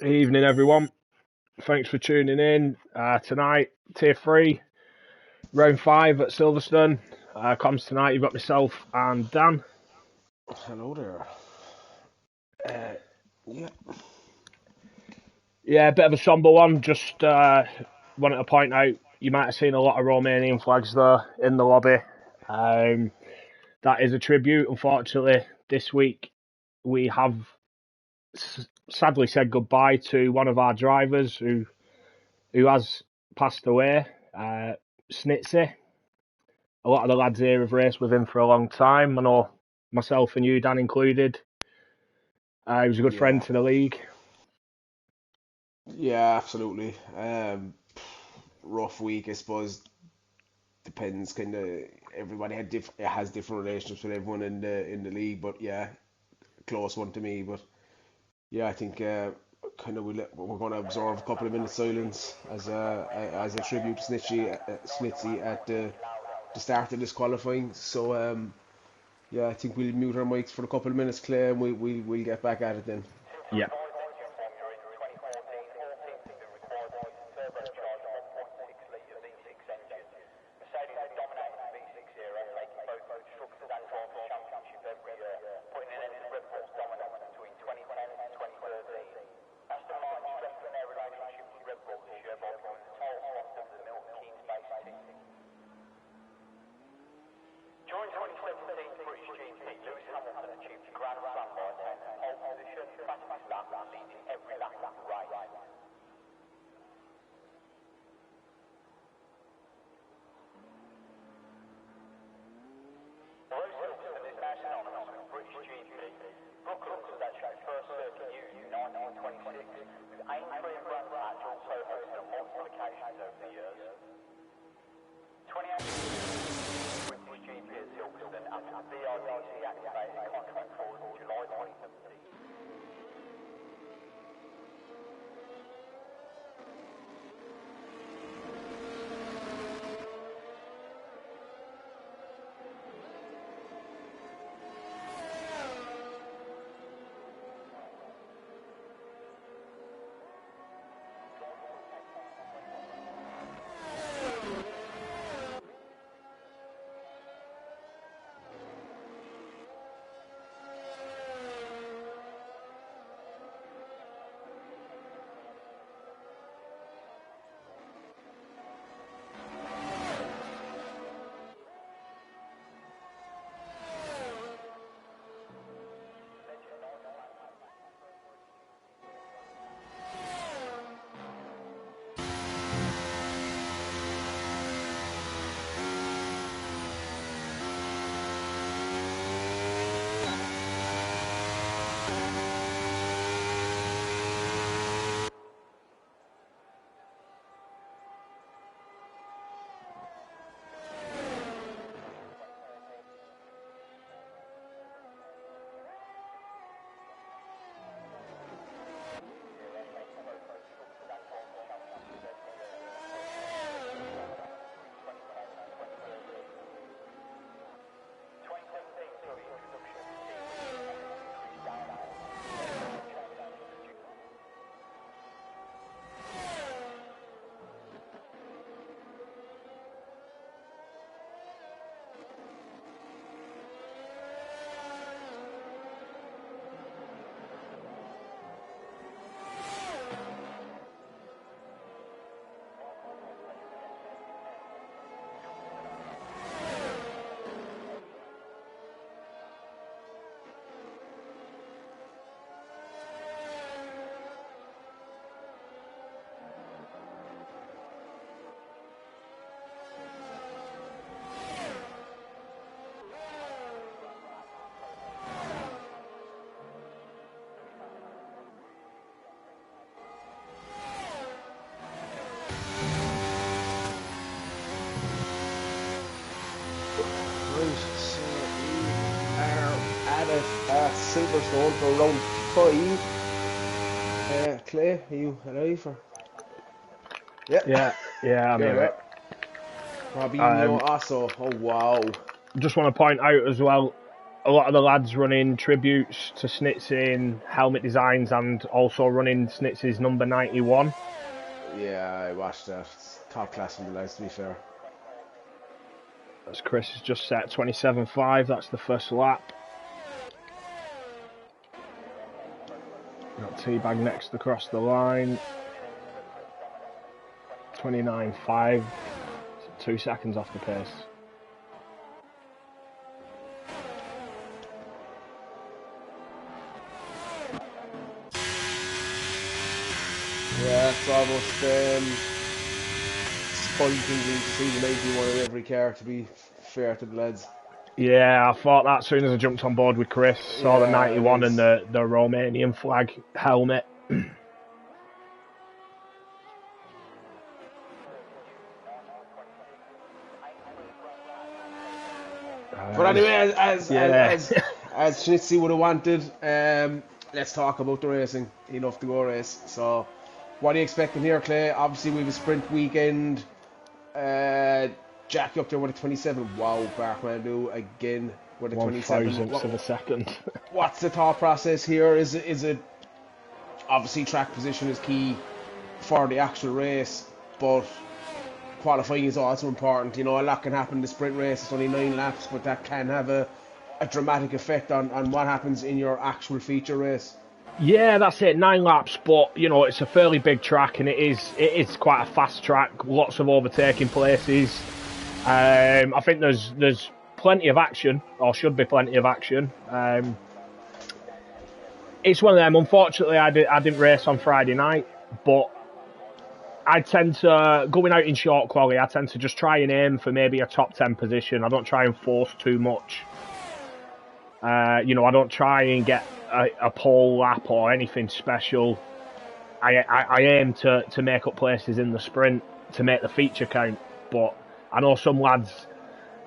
Evening, everyone. Thanks for tuning in. Tonight, Tier 3, Round 5 at Silverstone. Comms tonight, you've got myself and Dan. Hello there. Yeah. Yeah, a bit of a sombre one. Just wanted to point out, you might have seen a lot of Romanian flags there in the lobby. That is a tribute. Unfortunately, this week we have sadly said goodbye to one of our drivers who has passed away, Snitsy. A lot of the lads here have raced with him for a long time. I know myself and you, Dan included. He was a good friend Yeah. to the league. Yeah, absolutely. Rough week, I suppose. Depends. Kind of everybody has different relationships with everyone in the league, but yeah, close one to me. But yeah, I think kind of we're going to observe a couple of minutes silence as a tribute to Snitsy at the start of this qualifying. So yeah, I think we'll mute our mics for a couple of minutes, Clay, and we'll get back at it then. Yeah. During 2017 British GP, Lewis Hamilton achieved a Grand Slam by attaining pole position, fastest lap, leading every lap of the race. Although Silverstone is now synonymous with British GP, Brooklands was actually the first circuit used in 1926, with Aintree and Brands Hatch also hosted on multiple occasions over the years. 2018 British GP at Silverstone after the BRDC activated a contract for in July 2017. Right, so we are at it at Silverstone for round 5. Clay, are you alive? Yeah, Yeah, I'm you're here, mate. there. Robinho also. Oh wow. Just want to point out as well, a lot of the lads running tributes to Snitsy in helmet designs and also running Snitsy's number 91. Yeah, I watched that. It's top class from the lads, to be fair. As Chris has just set 27.5, that's the first lap. Got Teabag next across the line. 29.5, 2 seconds off the pace. Yeah, it's almost spine-tingling to see the 91 in every car, to be fair to the lads. Yeah, I thought that as soon as I jumped on board with Chris, saw the Yeah, 91 it and is. the Romanian flag helmet. But anyway, as Schnitzy would have wanted, let's talk about the racing. Enough to go race. So, what are you expecting here, Clay? Obviously, we have a sprint weekend. Jackie up there with a 27. Wow, Barkmandu again with a 27. 1,000ths of a second. What's the thought process here? Is it obviously track position is key for the actual race, but qualifying is also important. You know, a lot can happen in the sprint race. It's only 9 laps, but that can have a dramatic effect on what happens in your actual feature race. Yeah, that's it. 9 laps, but you know it's a fairly big track, and it is quite a fast track. Lots of overtaking places. I think there's plenty of action, or should be plenty of action. It's one of them. Unfortunately, I didn't race on Friday night, but I tend to, going out in short quali, I tend to just try and aim for maybe a top 10 position. I don't try and force too much. I don't try and get a pole lap or anything special. I aim to make up places in the sprint to make the feature count. But I know some lads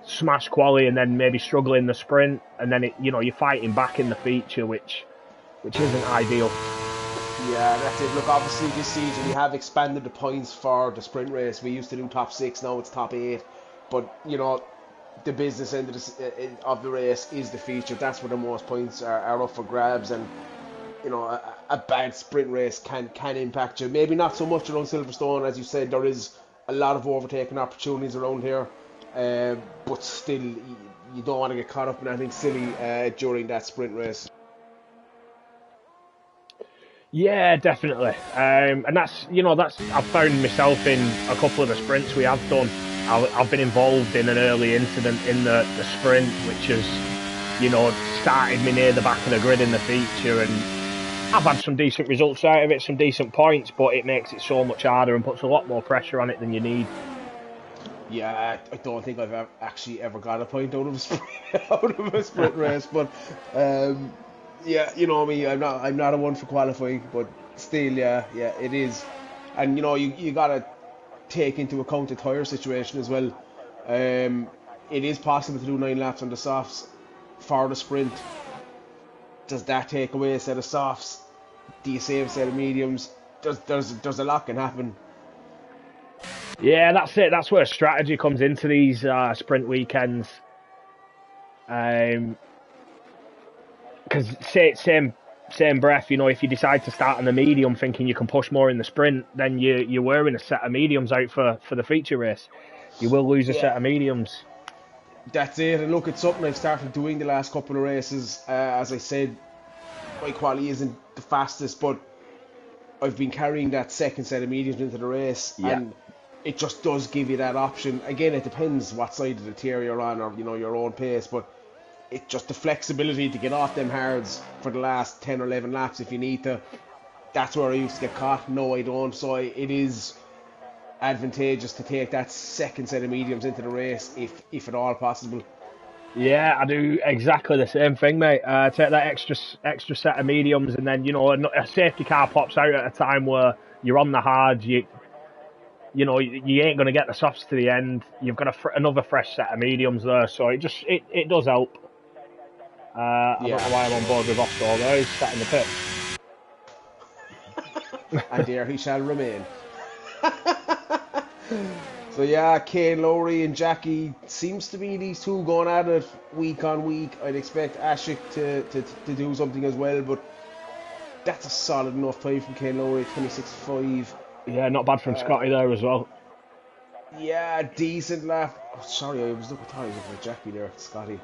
smash quali and then maybe struggle in the sprint, and then you're fighting back in the feature, which isn't ideal. Yeah, that's it. Look, obviously this season we have expanded the points for the sprint race. We used to do top 6, now it's top 8. But the business end of the race is the feature. That's where the most points are up for grabs, and a bad sprint race can impact you. Maybe not so much around Silverstone, as you said. There is a lot of overtaking opportunities around here, but still, you don't want to get caught up in anything silly during that sprint race. Yeah, definitely. And that's I've found myself in a couple of the sprints we have done. I've been involved in an early incident in the sprint, which has, started me near the back of the grid in the feature, and I've had some decent results out of it, some decent points, but it makes it so much harder and puts a lot more pressure on it than you need. Yeah, I don't think I've actually ever got a point out of a sprint race, but yeah, you know me, I'm not a one for qualifying, but still, yeah, it is, and you gotta take into account the tyre situation as well. It is possible to do 9 laps on the softs for the sprint. Does that take away a set of softs? Do you save a set of mediums? There's a lot can happen. Yeah, that's it. That's where strategy comes into these sprint weekends. Because same breath, if you decide to start on the medium thinking you can push more in the sprint, then you're wearing a set of mediums out for the feature race. You will lose a set of mediums. That's it, and look, it's something I've started doing the last couple of races. As I said, my quality isn't the fastest, but I've been carrying that second set of mediums into the race, and it just does give you that option. Again, it depends what side of the tier you're on, or your own pace, but it's just the flexibility to get off them hards for the last 10 or 11 laps if you need to. That's where I used to get caught. No, I don't. So it is advantageous to take that second set of mediums into the race if at all possible. Yeah, I do exactly the same thing, mate. Take that extra set of mediums, and then a safety car pops out at a time where you're on the hard. You ain't going to get the softs to the end. You've got another fresh set of mediums there, so it does help. I don't know why I'm on board with Oscar, though. He's sat in the pit. And there he shall remain. So yeah, Kane Lowry and Jackie seems to be these two going at it week on week. I'd expect Ashik to do something as well, but that's a solid enough time from Kane Lowry, 26.5. Yeah, not bad from Scotty there as well. Yeah, decent laugh. Oh, sorry, I thought I was looking at Jackie there, Scotty.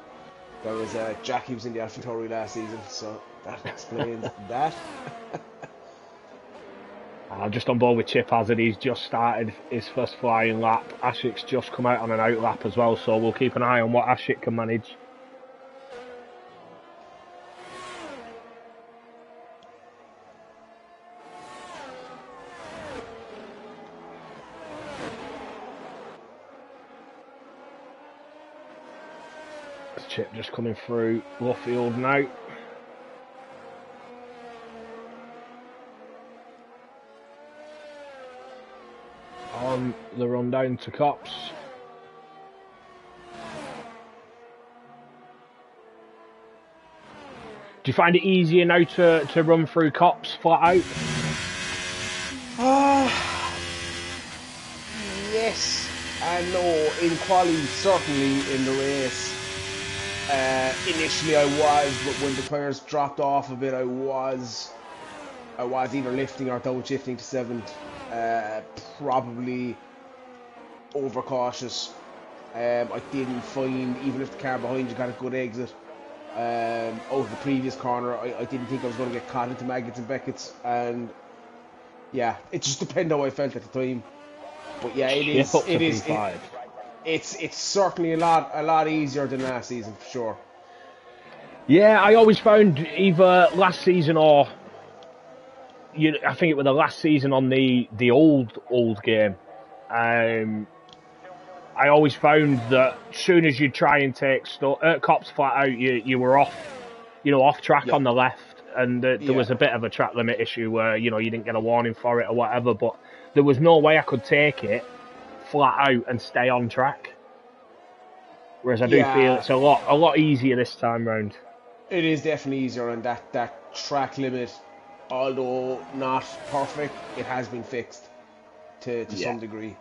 There was Jackie was in the AlphaTauri last season, so that explains that. I'm just on board with Chip Hazard. He's just started his first flying lap. Ashik's just come out on an out lap as well, so we'll keep an eye on what Ashik can manage. Chip just coming through Luffield now. On the run down to Cops. Do you find it easier now to run through Cops flat out? Yes and no. In quali, certainly in the race. Initially I was, but when the tyres dropped off a bit, I was either lifting or downshifting to 7th. Probably overcautious. I didn't find, even if the car behind you got a good exit out of the previous corner, I didn't think I was going to get caught into Maggots and Beckett's, and yeah, it just depended how I felt at the time. But yeah, it's certainly a lot easier than last season for sure. Yeah, I always found either last season or I think it was the last season on the old game. I always found that as soon as you try and take Cops flat out, you were off track on the left, and there was a bit of a track limit issue where you didn't get a warning for it or whatever. But there was no way I could take it flat out and stay on track. Whereas I do feel it's a lot easier this time round. It is definitely easier, and that track limit, although not perfect, it has been fixed to some degree.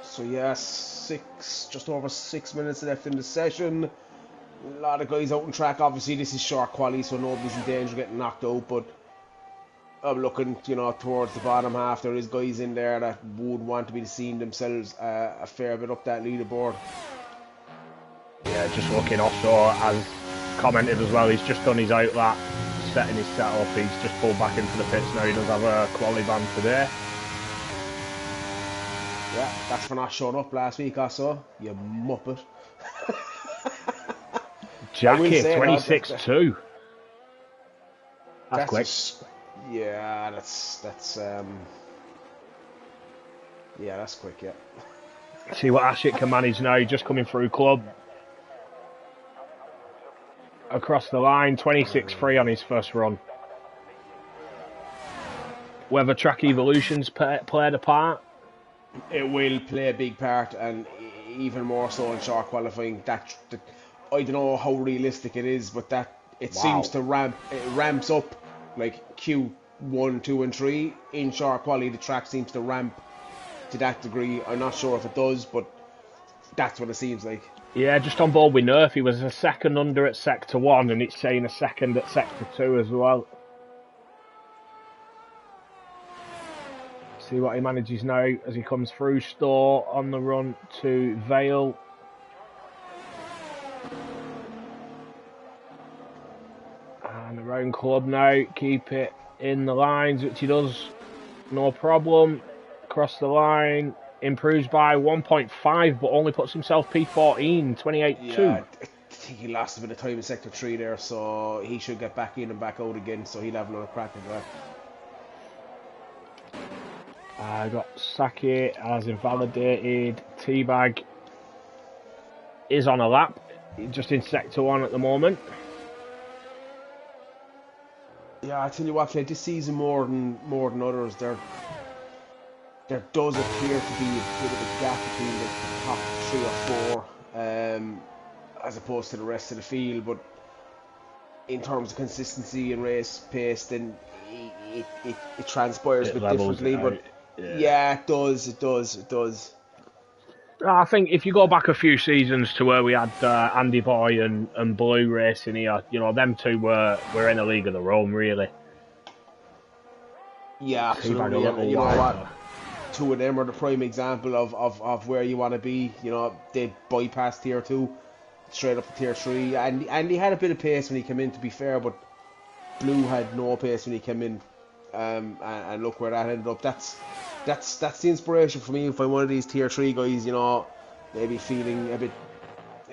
So yeah, just over 6 minutes left in the session. A lot of guys out on track. Obviously, this is short quali, so nobody's in danger of getting knocked out. But I'm looking, towards the bottom half. There is guys in there that would want to be seeing themselves a fair bit up that leaderboard. Yeah, just looking offshore, as commented as well, he's just done his out lap, setting his setup. He's just pulled back into the pits now. He does have a quali ban today. Yeah, that's for not showing up last week or so, you muppet. Jackie, 26-2. That's quick. Yeah, that's quick, yeah. See what Ashik can manage now, just coming through club. Across the line, 26-3 on his first run. Whether track evolutions played a part? It will play a big part, and even more so in short qualifying. That I don't know how realistic it is, but seems to ramps up like Q1, 2, and 3 in short quality. The track seems to ramp to that degree. I'm not sure if it does, but that's what it seems like. Yeah, just on board with Nerf. He was a second under at Sector 1, and it's saying a second at Sector 2 as well. See what he manages now as he comes through Store on the run to Vale. And around club now, keep it in the lines, which he does, no problem. Across the line, improves by 1.5, but only puts himself P14, 28-2. Yeah, I think he lost a bit of time in Sector 3 there, so he should get back in and back out again, so he'll have another crack at that. I got Saki as invalidated. Teabag is on a lap, just in Sector 1 at the moment. Yeah, I tell you what, this season more than others, there does appear to be a bit of a gap between the top 3 or 4, as opposed to the rest of the field. But in terms of consistency and race pace, then it transpires a It bit levels it differently. out. But Yeah. yeah, it does. It does. It does. I think if you go back a few seasons to where we had Andy Boy and Blue racing here, you know, them two were in a league of their own, really. Yeah, Teabag a absolutely. And little you know wide what? though. Two of them are the prime example of where you want to be. You know, they bypassed tier 2 straight up to tier 3. And he had a bit of pace when he came in, to be fair, but Blue had no pace when he came in. And look where that ended up. That's the inspiration for me. If I'm one of these tier 3 guys, you know, maybe feeling a bit,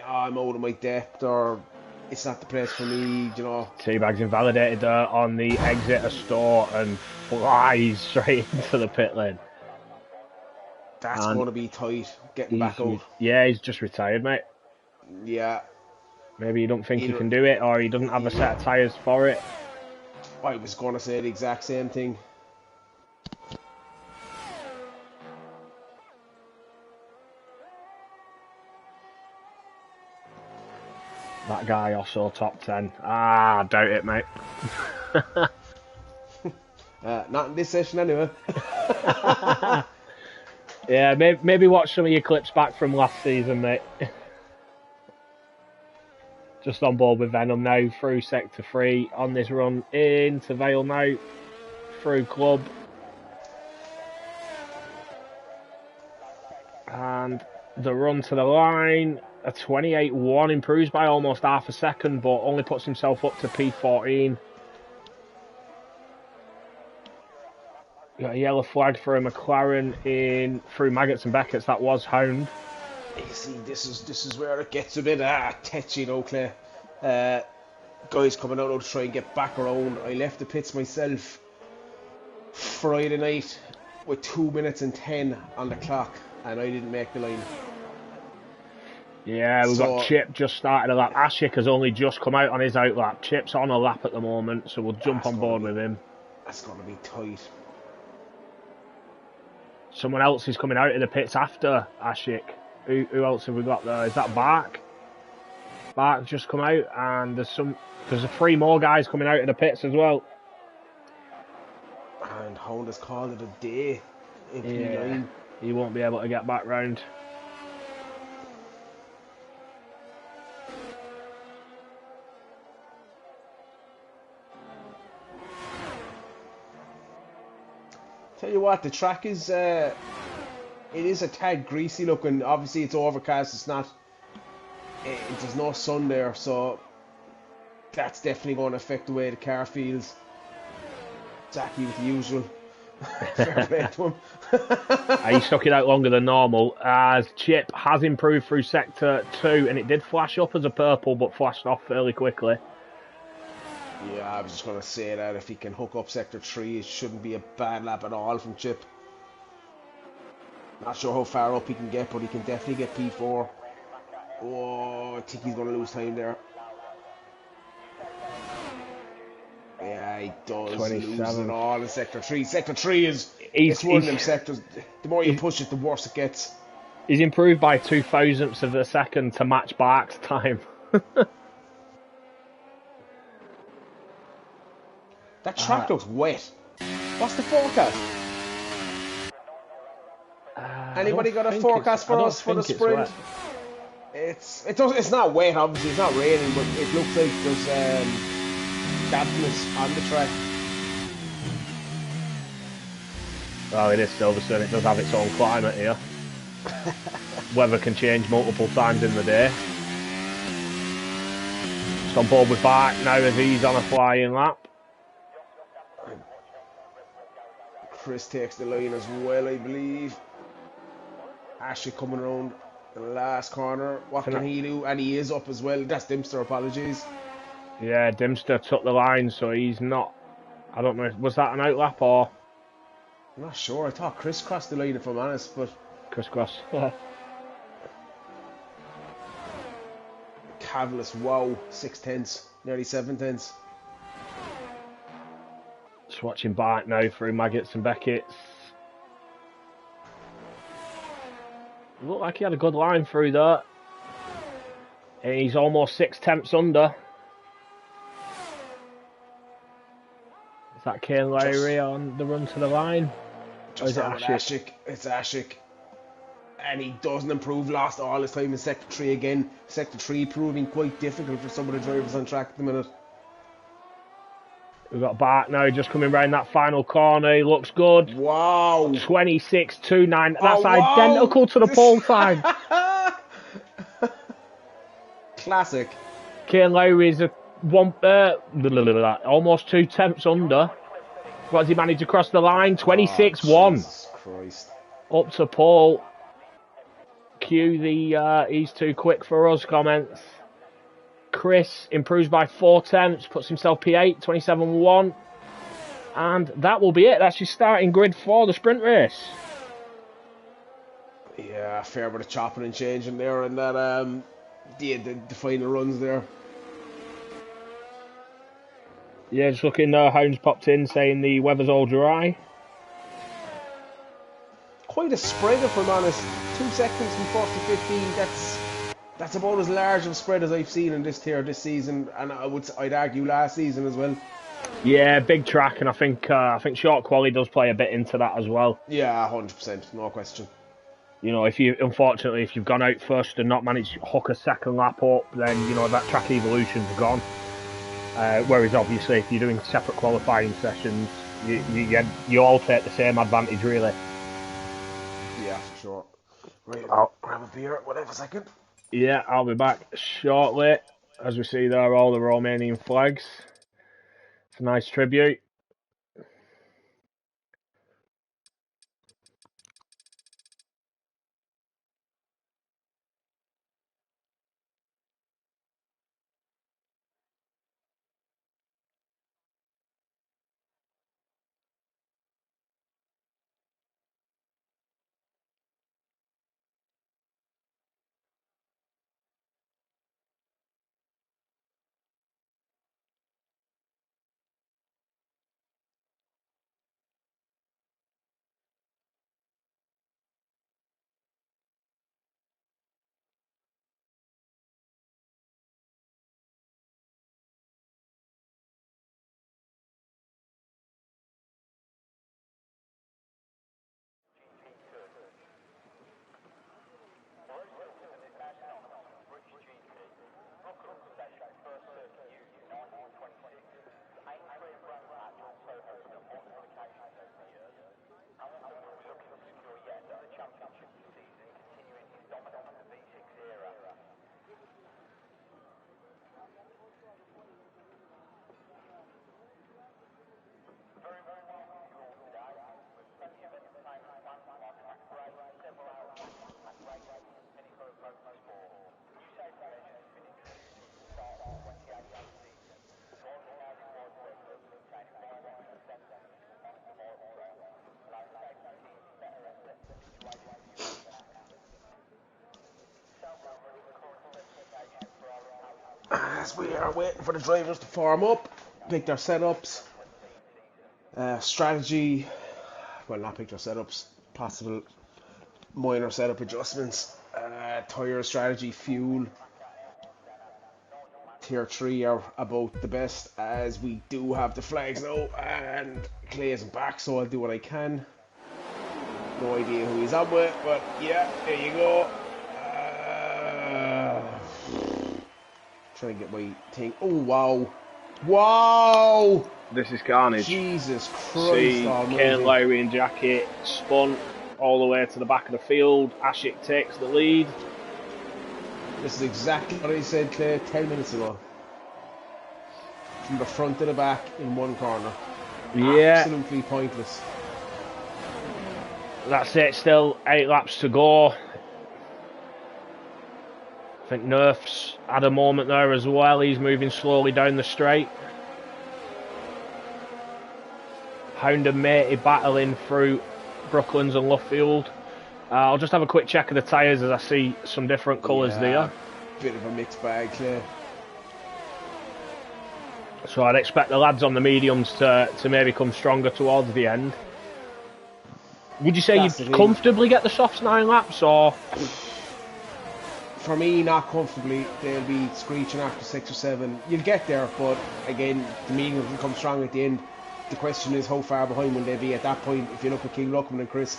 I'm out of my depth, or it's not the place for me, you know. Teabag's invalidated on the exit of store and flies straight into the pit lane. That's And going to be tight, getting back out. he's just retired, mate. Yeah. Maybe you don't think he Either, can do it, or he doesn't have a set of tyres for it. I was going to say the exact same thing. That guy also top 10. I doubt it, mate. Not in this session anyway. Yeah, maybe watch some of your clips back from last season, mate. Just on board with Venom now, through Sector 3, on this run into Vale now, through Club. And the run to the line, a 28.1, improves by almost half a second, but only puts himself up to P14. Got a yellow flag for a McLaren in through Maggots and Beckett's. That was Hound. You see, this is where it gets a bit tetchy, though, Clay. Guys coming out to try and get back around. I left the pits myself Friday night with 2 minutes and 10 on the clock, and I didn't make the line. Yeah, we've got Chip just started a lap. Ashik has only just come out on his out lap. Chip's on a lap at the moment, so we'll jump on board with him. That's going to be tight. Someone else is coming out of the pits after Ashik. Who else have we got there? Is that Bark? Bark's just come out, and there's 3 more guys coming out of the pits as well. And Honda's called it a day. Yeah, he won't be able to get back round. Tell you what, the track is it is a tad greasy looking. Obviously it's overcast, it's not there's no sun there, so that's definitely going to affect the way the car feels. Exactly with the usual. Fair play to him. He stuck it out longer than normal, as Chip has improved through Sector 2, and it did flash up as a purple, but flashed off fairly quickly. Yeah, I was just going to say that if he can hook up Sector 3, it shouldn't be a bad lap at all from Chip. Not sure how far up he can get, but he can definitely get P4. Oh, I think he's going to lose time there. Yeah, he does 27. lose it all in Sector 3. Sector 3 is He's one of them sectors. The more you push it, the worse it gets. He's improved by 0.02 of a second to match Bark's time. That track looks wet. What's the forecast? Anybody got a forecast for us for the sprint? It's not wet, obviously. It's not raining, but it looks like there's dampness on the track. Well, it is Silverstone. It does have its own climate here. Weather can change multiple times in the day. Just on board with Bark now as he's on a flying lap. Chris takes the line as well, I believe. Ashley coming around the last corner. What can he do? And he is up as well. That's Dimster, apologies. Yeah, Dimster took the line, so he's not... I don't know, was that an outlap or... I'm not sure. I thought Chris crossed the line, if I'm honest, but... Chris Cross. Cavillus, wow, 6/10, nearly 7/10. Just watching Bark now through Maggots and Beckett's. Looked like he had a good line through there. And he's almost 6 tenths under. Is that Kane Lowry on the run to the line? Or is Just it on with Ashik? Ashik. It's Ashik. And he doesn't improve. Lost all his time in Sector 3 again. Sector 3 proving quite difficult for some of the drivers on track at the minute. We've got Bart now just coming round that final corner. He looks good. Wow. 26.29. That's Oh, wow. identical to the pole time. Classic. Kane Lowry is almost 2 tenths under. What has he managed to cross the line? 26.1. Jesus Christ. Up to Paul. Cue the he's too quick for us comments. Chris improves by 4 tenths, puts himself P8, 27.1. And that will be it. That's your starting grid for the sprint race. Yeah, fair bit of chopping and changing there, and that the final runs there. Yeah, just looking, Hounds popped in saying the weather's all dry. Quite a spread, if I'm honest. 2 seconds from 1st to 15. That's about as large of a spread as I've seen in this tier this season, and I'd argue last season as well. Yeah, big track, and I think short quality does play a bit into that as well. Yeah, 100%, no question. You know, if you've gone out first and not managed to hook a second lap up, then you know that track evolution's gone. Whereas obviously, if you're doing separate qualifying sessions, you all take the same advantage, really. Yeah, for sure. Right, I'll grab a beer. Whatever, a second. Yeah, I'll be back shortly. As we see there, all the Romanian flags. It's a nice tribute. As we are waiting for the drivers to form up, pick their setups, strategy, well, not pick their setups, possible minor setup adjustments, tyre strategy, fuel. Tier 3 are about the best, as we do have the flags now, and Clay isn't back, so I'll do what I can. No idea who he's up with, but yeah, there you go. Trying to get my thing. Oh, wow. Wow! This is carnage. Jesus Christ. See almighty. Kane Lowry and Jacket spun all the way to the back of the field. Ashik takes the lead. This is exactly what I said, Clay, 10 minutes ago. From the front to the back in one corner. Yeah. Absolutely pointless. That's it, still 8 laps to go. I think Nerf's had a moment there as well. He's moving slowly down the straight. Hound and Matey battling through Brooklands and Luffield. I'll just have a quick check of the tyres as I see some different colours there. Bit of a mixed bag, Clay. So I'd expect the lads on the mediums to maybe come stronger towards the end. Would you say you'd comfortably get the softs 9 laps, or? For me, not comfortably. They'll be screeching after 6 or 7. You'll get there, but again, the mediums will come strong at the end. the question is how far behind will they be at that point. If you look at King Luckman and Chris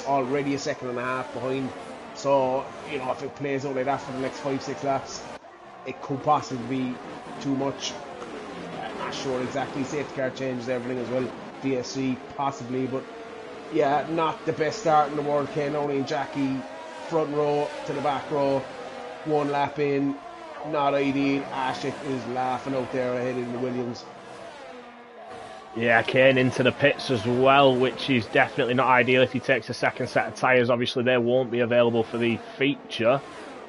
already a second and a half behind. So, you know, if it plays out like that for the next 5-6 laps, it could possibly be too much. I'm not sure exactly. Safety car changes everything as well. DSC possibly, but yeah, not the best start in the world. Ken, only and Jackie front row to the back row, 1 lap in, not ideal. Ashik is laughing out there ahead in the Williams. Yeah, Kane into the pits as well, which is definitely not ideal if he takes a second set of tyres. Obviously, they won't be available for the feature,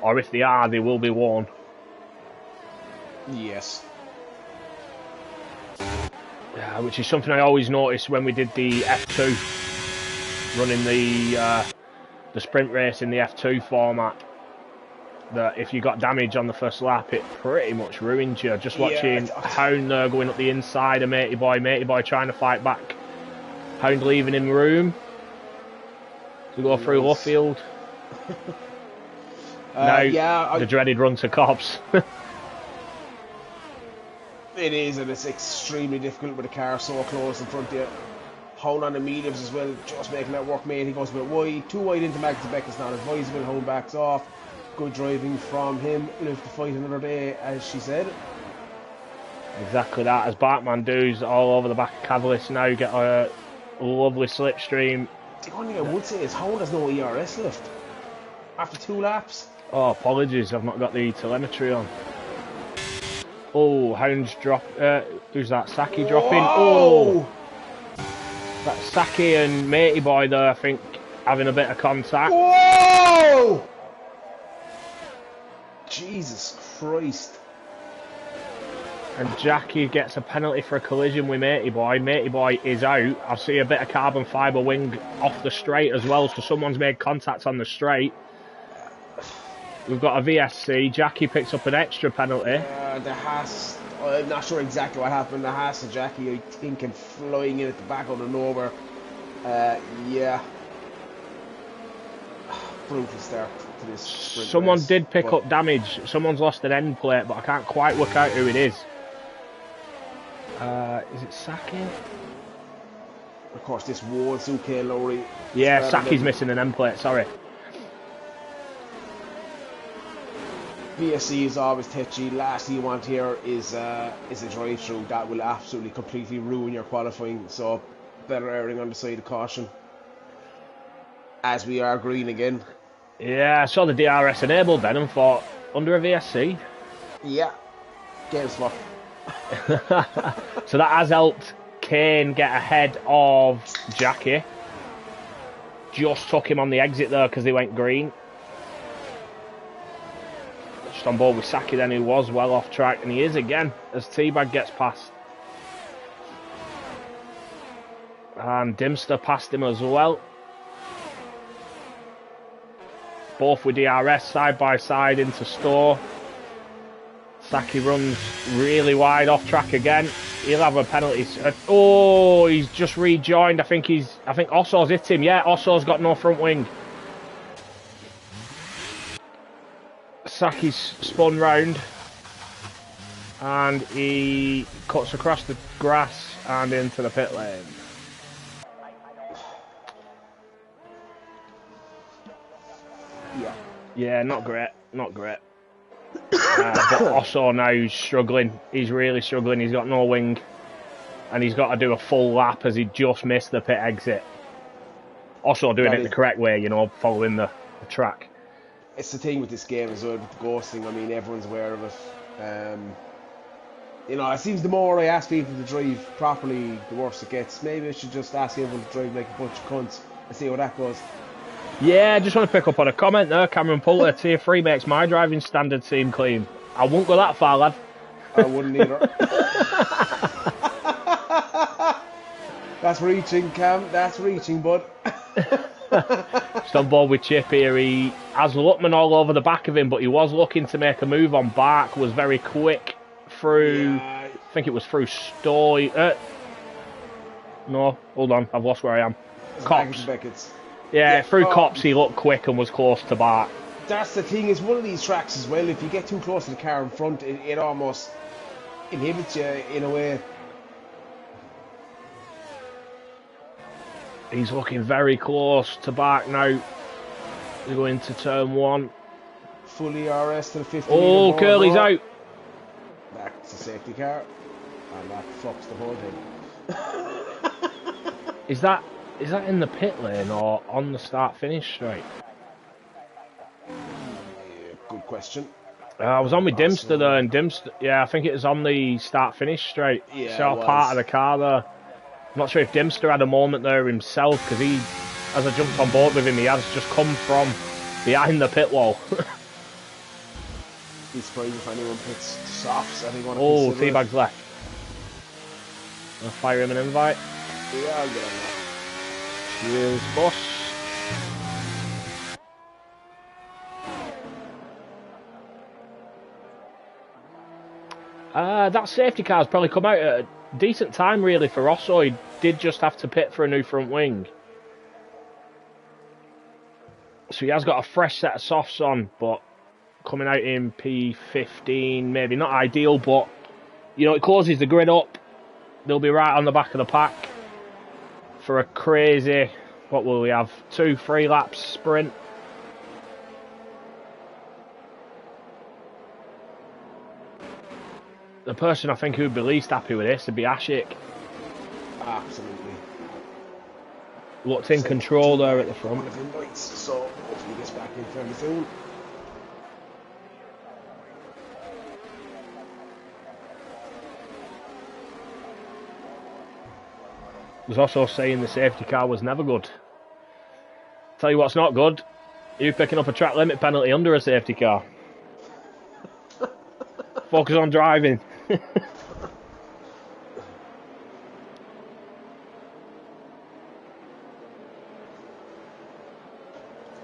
or if they are, they will be worn. Yes. Yeah, which is something I always noticed when we did the F2, running the sprint race in the F2 format, that if you got damage on the first lap, it pretty much ruined you. Just watching Hound there going up the inside of Matey Boy trying to fight back. Hound leaving him room to go through Luffield. Now, the dreaded run to Cobbs. It is, and it's extremely difficult with the car so close in front of you. Hound on the mediums as well, just making that work, mate. He goes a bit wide, too wide into Magnus Beck. It's not advisable. Hound backs off. Good driving from him. Live to fight another day, as she said. Exactly that, as Bartman does all over the back of Cavalis now, get a lovely slipstream. The only thing I would say is Hound has no ERS left after 2 laps. Oh, apologies, I've not got the telemetry on. Oh, Hound's drop. Who's that? Saki dropping. Oh, that's Saki and Matey Boy there, I think, having a bit of contact. Whoa! Jesus Christ. And Jackie gets a penalty for a collision with Matey Boy. Matey Boy is out. I see a bit of carbon fibre wing off the straight as well, so someone's made contact on the straight. We've got a VSC. Jackie picks up an extra penalty. I'm not sure exactly what happened. The Haas and Jackie, I think, came flying in at the back out of nowhere. Yeah. Brutal start to this sprint Someone race, did pick up damage. Someone's lost an end plate, but I can't quite work out who it is. Is it Saki? Of course, this was UK Lowry. Yeah, Saki's missing an end plate, sorry. VSC is always touchy. Last thing you want here is a drive-through. That will absolutely completely ruin your qualifying. So better erring on the side of caution. As we are green again. Yeah, I saw the DRS enabled then and thought, under a VSC? Yeah. Game spot. So that has helped Kane get ahead of Jackie. Just took him on the exit there because they went green. Just on board with Saki then, who was well off track, and he is again as T-Bag gets past. And Dimster passed him as well. Both with DRS side by side into store. Saki runs really wide off track again. He'll have a penalty. Oh, he's just rejoined. I think Osso's hit him. Yeah, Osso's got no front wing. Saki's spun round and he cuts across the grass and into the pit lane. Yeah, not great. But Osso now is struggling. He's really struggling. He's got no wing. And he's got to do a full lap as he just missed the pit exit. Osso doing it the correct way, you know, following the track. It's the thing with this game as well, with the ghosting. I mean, everyone's aware of it. You know, it seems the more I ask people to drive properly, the worse it gets. Maybe I should just ask everyone to drive like a bunch of cunts and see how that goes. Yeah, I just want to pick up on a comment there. Cameron Poulter, Tier 3 makes my driving standard seem clean. I won't go that far, lad. I wouldn't either. That's reaching, Cam. That's reaching, bud. Just on board with Chip here. He has Luckman all over the back of him, but he was looking to make a move on Bark. Was very quick through. Yeah. I think it was through Stoy. No, hold on. I've lost where I am. Cops. Yeah, through Cops he looked quick and was close to Bart. That's the thing, is one of these tracks as well, if you get too close to the car in front, it almost inhibits you in a way. He's looking very close to back now. We go into turn 1. Fully RS to the 50 Oh, metre Curly's board. out. That's a safety car. And that flops the whole thing. Is that in the pit lane or on the start-finish straight? Good question. I was on with Dimster there, and Dimster, yeah, I think it was on the start-finish straight. Yeah, Saw it was. part of the car there. I'm not sure if Dimster had a moment there himself, because he, as I jumped on board with him, he has just come from behind the pit wall. Be surprised if anyone puts softs. I think one. Oh, Teabag's left. I'll fire him an invite. Yeah, I'll get on that. Cheers, boss. That safety car's probably come out at a decent time, really, for Rosso. He did just have to pit for a new front wing. So he has got a fresh set of softs on, but coming out in P15, maybe not ideal, but, you know, it closes the grid up. They'll be right on the back of the pack for a crazy, what will we have, 2-3 laps sprint. The person I think who'd be least happy with this would be Ashik. Absolutely. Looked in control there at the front. One of invites, so hopefully he gets back in fairly soon. Was also saying the safety car was never good. Tell you what's not good, you picking up a track limit penalty under a safety car. Focus on driving.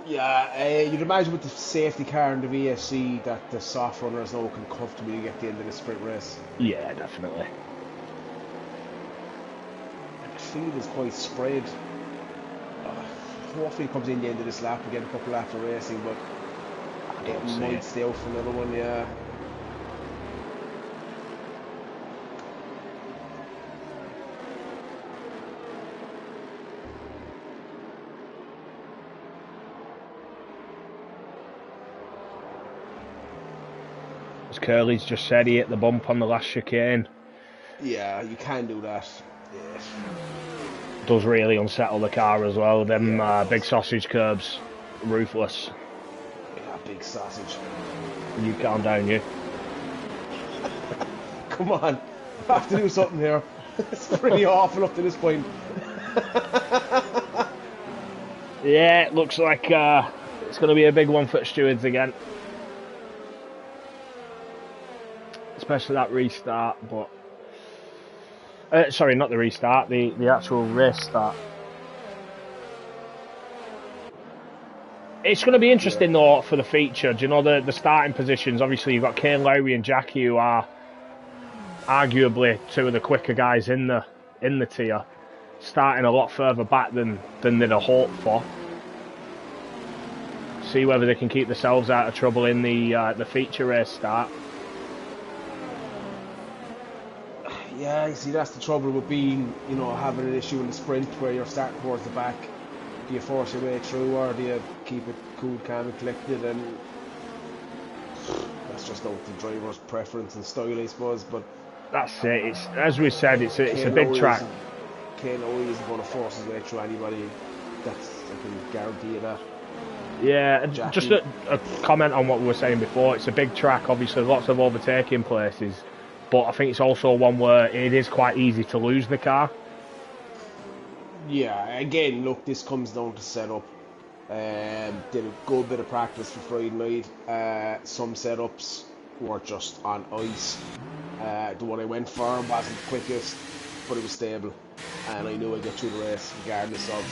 Yeah, you'd imagine with the safety car and the VSC that the soft runners now can comfortably get the end of the sprint race. Yeah, definitely. The field is quite spread. Hopefully he comes in the end of this lap and get a couple laps of racing, but it might stay out for another one, yeah. As Curly's just said, he hit the bump on the last chicane. Yeah, you can do that. Yeah. Does really unsettle the car as well. Them big sausage curbs, ruthless. Yeah, big sausage. You calm down, you. Come on, I have to do something here. It's pretty awful up to this point. Yeah, it looks like it's going to be a big one for stewards again. Especially that restart, but... sorry, not the restart, the actual race start. It's going to be interesting, though, for the feature. Do you know the starting positions? Obviously, you've got Kane Lowry and Jackie, who are arguably two of the quicker guys in the tier, starting a lot further back than they'd have hoped for. See whether they can keep themselves out of trouble in the feature race start. Yeah, you see, that's the trouble with being, you know, having an issue in the sprint where you're starting towards the back. Do you force your way through, or do you keep it cool, calm and collected? And that's just out the driver's preference and style, I suppose. But that's it. It's, as we said, it's a big track. Kane always isn't going to force his way through anybody. I can guarantee you that. Yeah, Jackie. Just a comment on what we were saying before. It's a big track, obviously, lots of overtaking places. But I think it's also one where it is quite easy to lose the car. Yeah, again, look, this comes down to setup. Did a good bit of practice for Friday night. Some setups were just on ice. The one I went for wasn't the quickest, but it was stable. And I knew I'd get through the race regardless of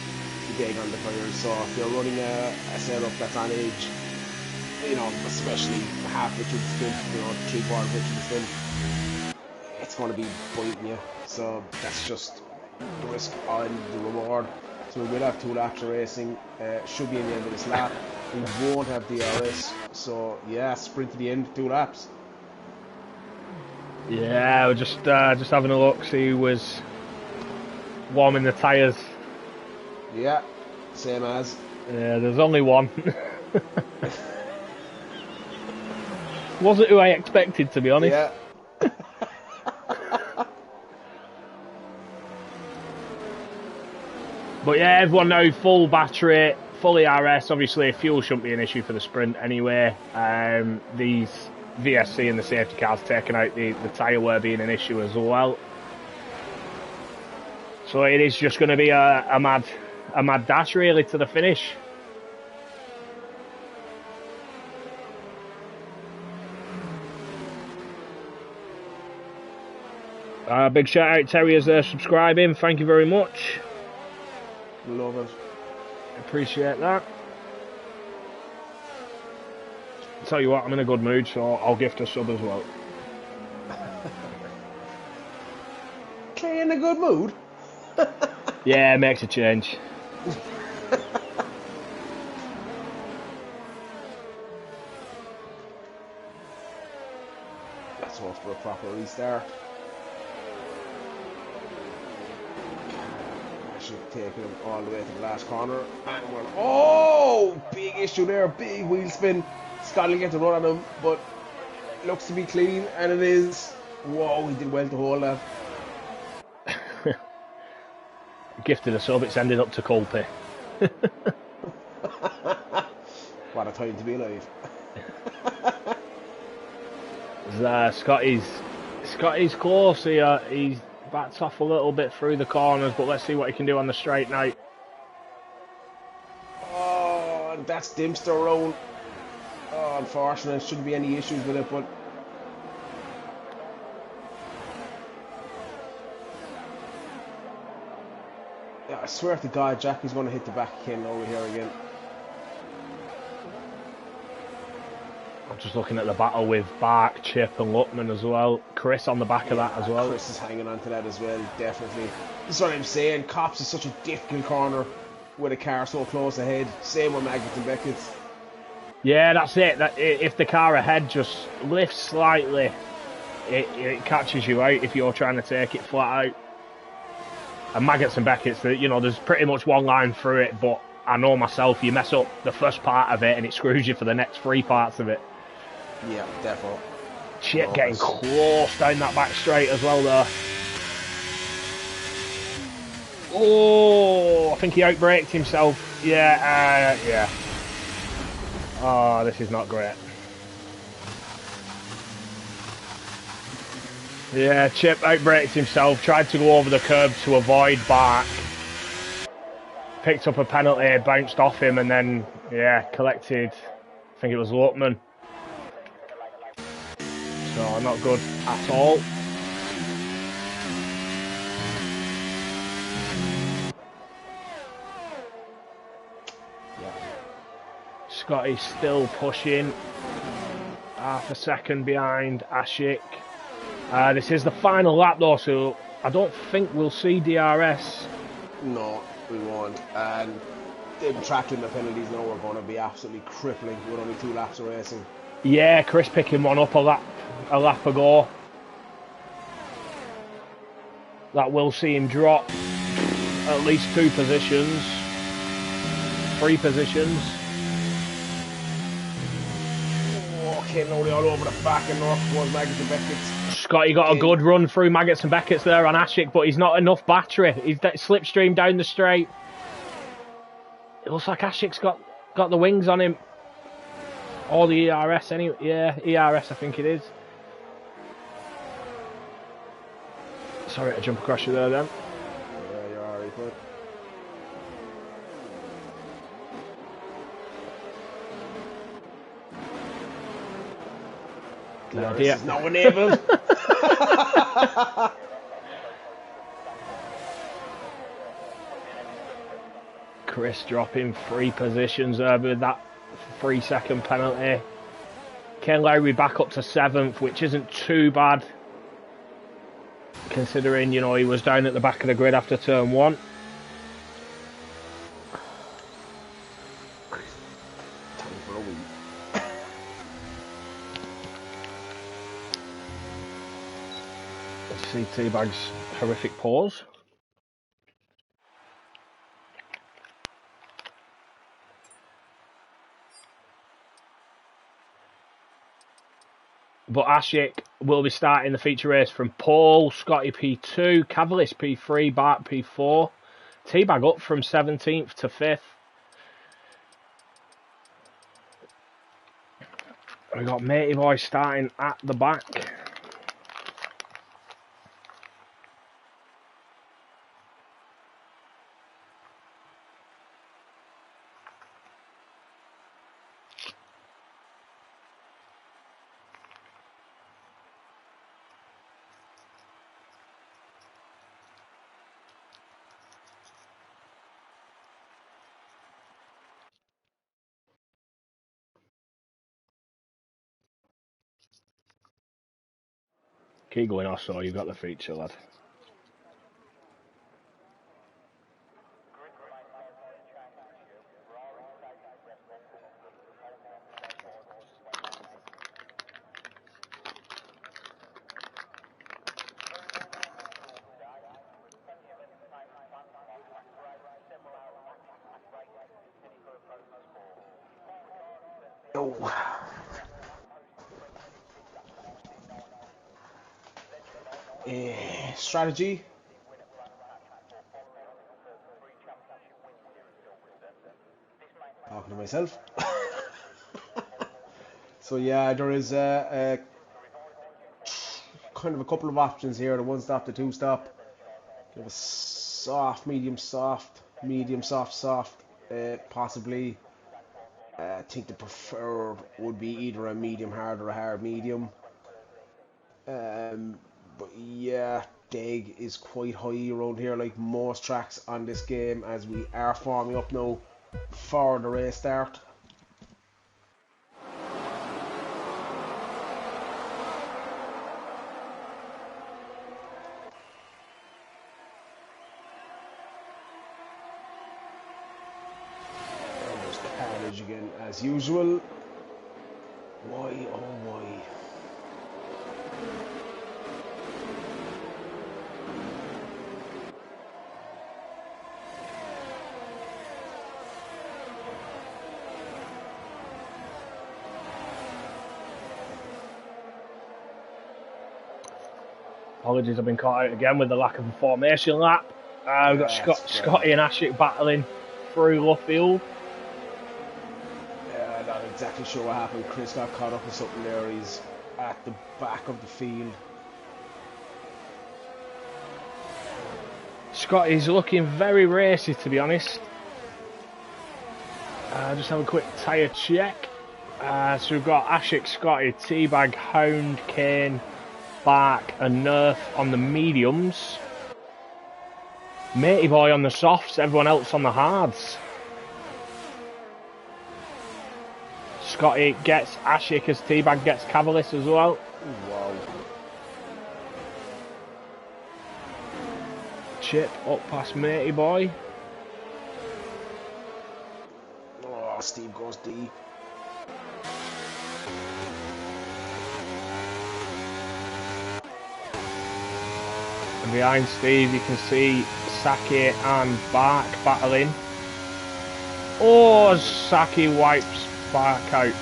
the bag on the tires. So if you're running a setup that's on edge, you know, especially halfway through the stint, you know, 3/4 way through the stint, it's going to be biting you. So that's just the risk and the reward. So we will have 2 laps of racing. Should be in the end of this lap. We won't have DRS. So yeah, sprint to the end, 2 laps. Yeah, we're just having a look, see who was warming the tyres. Yeah, same as. Yeah, there's only one. Wasn't who I expected, to be honest. Yeah. But yeah, everyone knows full battery, full ERS. Obviously, fuel shouldn't be an issue for the sprint anyway. These VSC and the safety cars taking out the tyre wear being an issue as well. So it is just going to be a mad dash really to the finish. Big shout out Terry as subscribing. Thank you very much. Love it. Appreciate that. Tell you what, I'm in a good mood, so I'll gift a sub as well. Clay in a good mood? Yeah, it makes a change. That's off for a proper restart. Taking him all the way to the last corner. And we're, oh, big issue there, big wheel spin. Scotty gets a run on him, but looks to be clean, and it is. Whoa, he did well to hold that. Gifted a sub, it's ended up to Colby. What a time to be alive. Scotty's close here. He's backs off a little bit through the corners, but let's see what he can do on the straight now. Oh, and that's Dempster round. Oh, unfortunate. Shouldn't be any issues with it, but yeah, I swear to God, Jackie's going to hit the back again over here again. I'm just looking at the battle with Bark, Chip and Luckman as well. Chris on the back of that as well. Chris is hanging on to that as well, definitely. That's what I'm saying. Cops is such a difficult corner with a car so close ahead. Same with Maggots and Beckett's. Yeah, that's it. If the car ahead just lifts slightly, it catches you out if you're trying to take it flat out. And Maggots and Beckett's, there's pretty much one line through it, but I know myself, you mess up the first part of it and it screws you for the next 3 parts of it. Yeah, definitely. Chip getting close down that back straight as well there. Oh, I think he outbraked himself. Yeah. Oh, this is not great. Yeah, Chip outbraked himself, tried to go over the curb to avoid Bark. Picked up a penalty, bounced off him, and then, collected, I think it was Luckman. So, not good at all. Scotty's still pushing. Half a second behind Ashik. This is the final lap though, so I don't think we'll see DRS. No, we won't. And them tracking the penalties now are going to be absolutely crippling with only 2 laps of racing. Yeah, Chris picking one up a lap ago. That will see him drop at least 2 positions. 3 positions. Okay, now they're all over the back and north towards Maggots and Beckett's. Scotty got a good run through Maggots and Beckett's there on Ashik, but he's not enough battery. He's slipstream down the straight. It looks like Ashik's got the wings on him. Or the ERS anyway. Yeah, ERS I think it is. Sorry to jump across you there then. Yeah, you're alright, bud. DRS is now enabled. Chris dropping 3 positions there with that 3-second penalty. Ken Lowry back up to 7th, which isn't too bad, considering, he was down at the back of the grid after turn 1. Time for a wee. Let's see T-Bag's horrific pause. But Ashik will be starting the feature race from pole. Scotty P2, Cavalis P3, Bart P4. Teabag up from 17th to 5th. We got Matey Boy starting at the back. Keep going, also, you've got the feature, lad. Oh. Strategy. Talking to myself. So yeah, there is a kind of a couple of options here: the one stop, the two stop. You have a soft, medium, soft, medium, soft, soft. Possibly. I think the preferred would be either a medium hard or a hard medium. But yeah, Dig is quite high around here, like most tracks on this game, as we are forming up now for the race start. And there's carnage again, as usual. Why, oh why? Apologies, I've been caught out again with the lack of a formation lap. We've got Scotty and Ashik battling through Luffield. Yeah, I'm not exactly sure what happened. Chris got caught up with something there. He's at the back of the field. Scotty's looking very racy, to be honest. Just have a quick tyre check. So we've got Ashik, Scotty, Teabag, Hound, Kane, Bark and Nerf on the mediums. Matey Boy on the softs, everyone else on the hards. Scotty gets Ashik as Teabag gets Cavalis as well. Wow. Chip up past Matey Boy. Oh, Steve goes deep. And behind Steve you can see Saki and Bark battling. Oh, Saki wipes Bark out.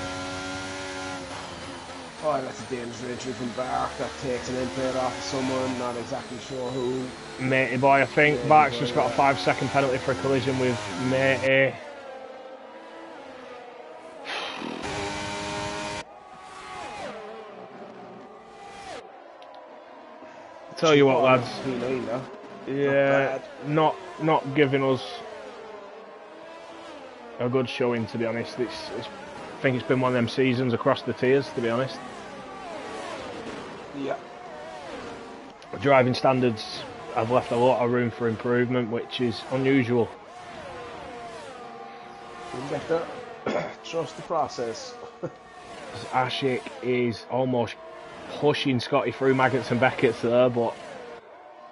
Oh, that's a dangerous entry from Bark. That takes an end plate off of someone, not exactly sure who. Matey Boy, I think. Bark's just got a 5-second penalty for a collision with Matey. Tell you what, lads. Yeah, not giving us a good showing, to be honest. I think it's been one of them seasons across the tiers, to be honest. Yeah. Driving standards have left a lot of room for improvement, which is unusual. You get that. Trust the process. Ashik is almost pushing Scotty through Maggots and Beckett's there, but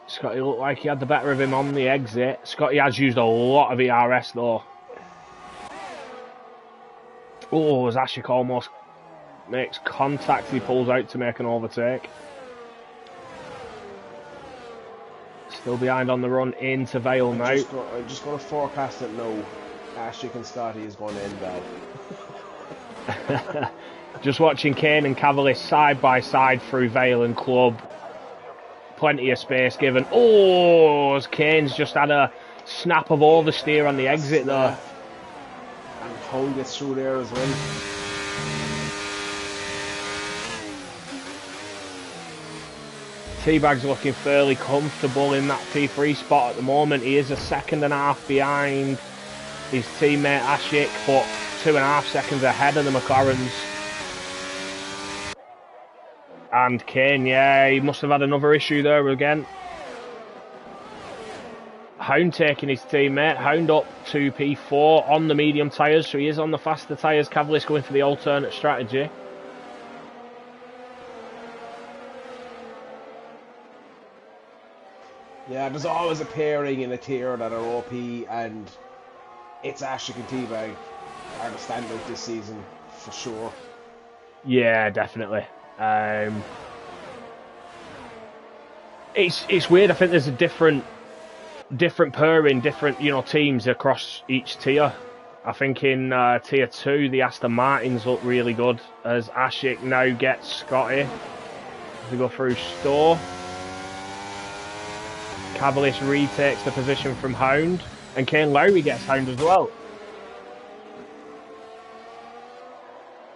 Scotty looked like he had the better of him on the exit. Scotty has used a lot of ERS though. Oh, as Ashik almost makes contact, he pulls out to make an overtake. Still behind on the run into Vale now. I'm just going to forecast it now. Ashik and Scotty is going to end bad. Just watching Kane and Cavalier side by side through Vale and Club. Plenty of space given. Oh, as Kane's just had a snap of oversteer on the exit there. And Hull gets through there as well. Teabag's looking fairly comfortable in that P3 spot at the moment. He is a second and a half behind his teammate Ashik, but 2.5 seconds ahead of the McLarens. And Kane, yeah, he must have had another issue there again. Hound taking his teammate. Hound up to P4 on the medium tyres, so he is on the faster tyres. Cavalier's going for the alternate strategy. Yeah, there's always a pairing in a tier that are OP, and it's Ashik and Teabag are the standout this season, for sure. Yeah, definitely. It's weird. I think there's a different pairing, different teams across each tier. I think in tier 2 the Aston Martins look really good as Ashik now gets Scotty as we go through Store. Cavalier retakes the position from Hound, and Kane Lowry gets Hound as well.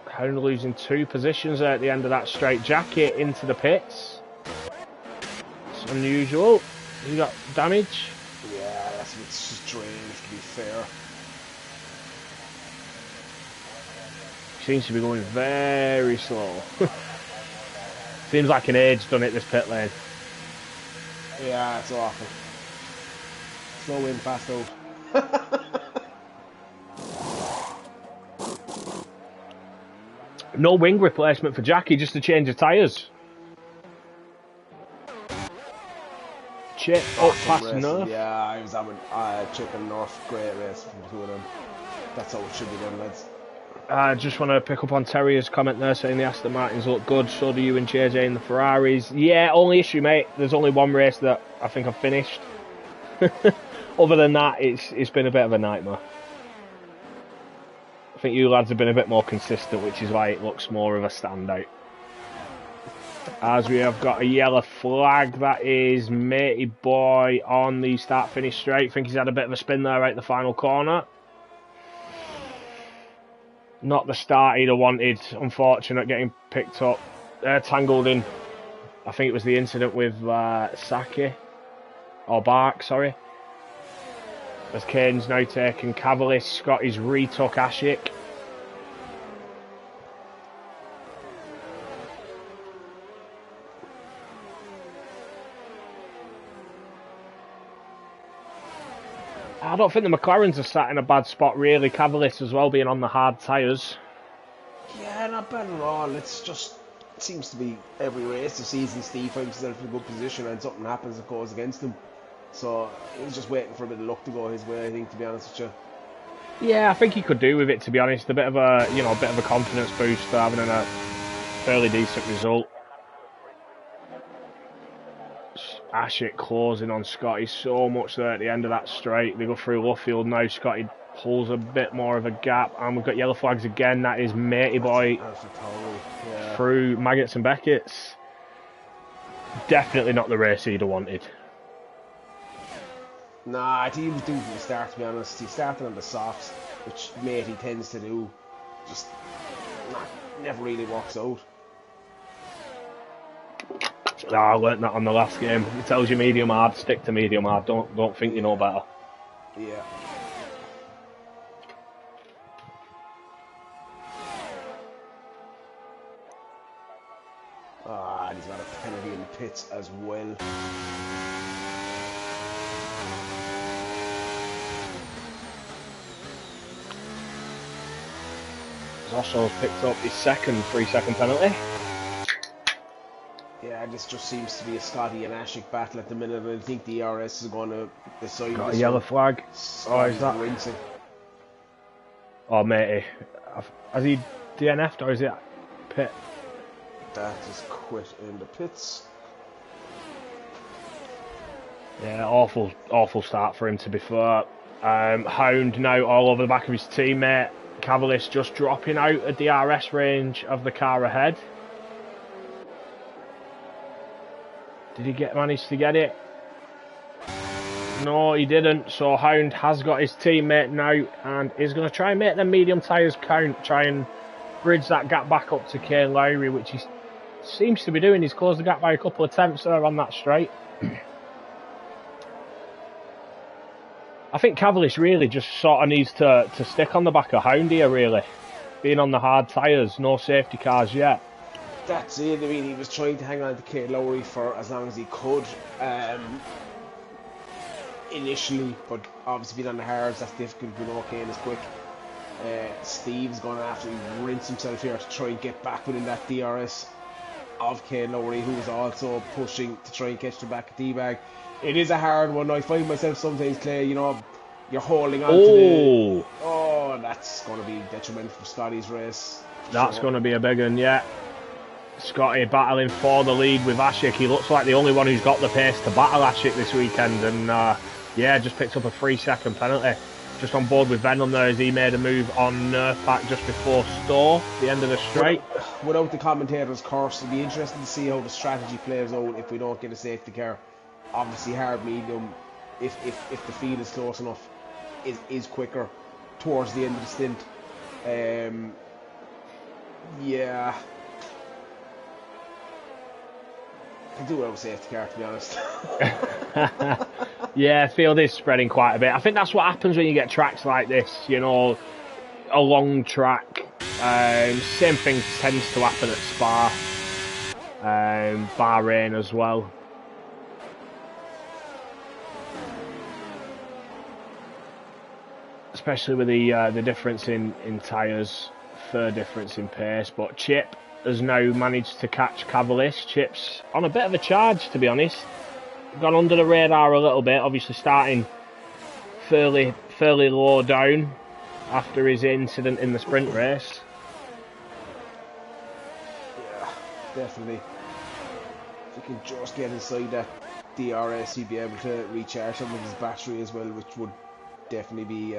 Hound losing 2 positions there at the end of that straight jacket into the pits. It's unusual. He got damage. Yeah, that's a bit strange to be fair. Seems to be going very slow. Seems like an age done it this pit lane. Yeah, it's awful. Slow in, fast out. No wing replacement for Jackie, just a change of tyres. Chip up past Nerf. Yeah, I was having Chip and North, great race from the 2 of them. That's how it should be done, lads. I just want to pick up on Terrier's comment there saying the Aston Martins look good, so do you and JJ in the Ferraris. Yeah, only issue, mate, there's only one race that I think I've finished. Other than that, it's been a bit of a nightmare. I think you lads have been a bit more consistent, which is why it looks more of a standout. As we have got a yellow flag, that is Matey Boy on the start-finish straight. I think he's had a bit of a spin there right at the final corner. Not the start he'd have wanted, unfortunate, getting picked up, tangled in. I think it was the incident with Saki, or Bark, sorry. As Kane's now taken Cavalier, Scotty's retook Ashik. I don't think the McLarens are sat in a bad spot really. Cavalier as well being on the hard tyres. Yeah, not bad at all. It's just, it seems to be every race this season Steve finds himself in a good position and something happens that goes against him. So he's just waiting for a bit of luck to go his way, I think, to be honest with you. Yeah, I think he could do with it, to be honest. A bit of a confidence boost for having a fairly decent result. Ashik closing on Scotty so much there at the end of that straight. They go through Luffield now. Scotty pulls a bit more of a gap, and we've got yellow flags again. That is Matey Boy through Maggots and Beckett's. Definitely not the race he'd have wanted. Nah, I think he was doing from the start, to be honest. He started on the softs, which Matey tends to do. Just never really works out. I learnt that on the last game. It tells you medium hard, stick to medium hard. Don't think you know better. Yeah. And he's got a penalty in the pits as well. Zosso's picked up his second 3-second penalty. Yeah, this just seems to be a Scotty and Ashik battle at the minute. I think the ERS is going to decide. Got a yellow flag. Oh, is that? Rinsing. Oh, matey. Has he DNF'd or is it pit? That is quit in the pits. Yeah, awful start for him, to be fair. Hound now all over the back of his teammate. Cavallis just dropping out of DRS range of the car ahead. Did he manage to get it? No, he didn't. So Hound has got his teammate now and is going to try and make them medium tyres count. Try and bridge that gap back up to Kane Lowry, which he seems to be doing. He's closed the gap by a couple of tenths there on that straight. I think Cavallis really just sort of needs to stick on the back of Hound here, really. Being on the hard tyres, no safety cars yet. That's it. I mean, he was trying to hang on to Kate Lowry for as long as he could initially, but obviously being on the hards, that's difficult when Kane is quick. Steve's going to have to rinse himself here to try and get back within that DRS of Kate Lowry, who is also pushing to try and catch the back of D-Bag. It is a hard one. I find myself sometimes, Clay, you know, you're holding on to the... Oh, that's going to be detrimental for Scotty's race. That's going to be a big one, yeah. Scotty battling for the lead with Ashik. He looks like the only one who's got the pace to battle Ashik this weekend. And, yeah, just picked up a 3-second penalty. Just on board with Venom there as he made a move on Nerf back just before Stowe, the end of the straight. Without the commentator's curse, it'll be interesting to see how the strategy plays out if we don't get a safety car. Obviously hard medium, if the field is close enough, is quicker towards the end of the stint. Yeah, I do have a safety car, to be honest. Yeah, field is spreading quite a bit. I think that's what happens when you get tracks like this, you know, a long track. Same thing tends to happen at Spa, Bahrain as well. Especially with the difference in tyres, third difference in pace. But Chip has now managed to catch Cavallis. Chip's on a bit of a charge, to be honest. Gone under the radar a little bit, obviously starting fairly low down after his incident in the sprint race. Yeah, definitely. If he can just get inside that DRS, he'd be able to recharge some of his battery as well, which would definitely be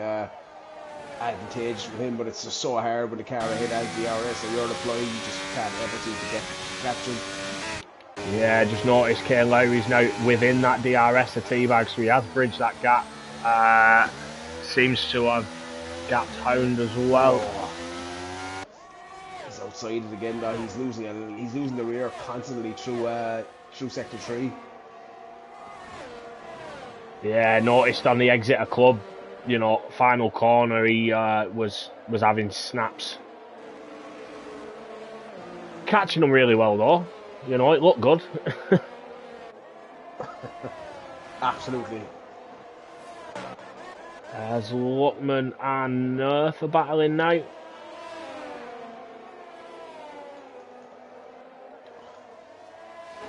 advantageous for him, but it's just so hard when the car ahead has DRS and you're deploying, you just can't ever seem to catch him. Yeah, just noticed Kane Lowry's now within that DRS of T-Bag, so he has bridged that gap. Seems to have gapped Hound as well. Oh. He's outside it again though. He's losing the rear constantly through sector 3. Yeah, noticed on the exit of club, you know, final corner, he was having snaps. Catching them really well though. You know, it looked good. Absolutely. As Luckman and Nerf are battling now.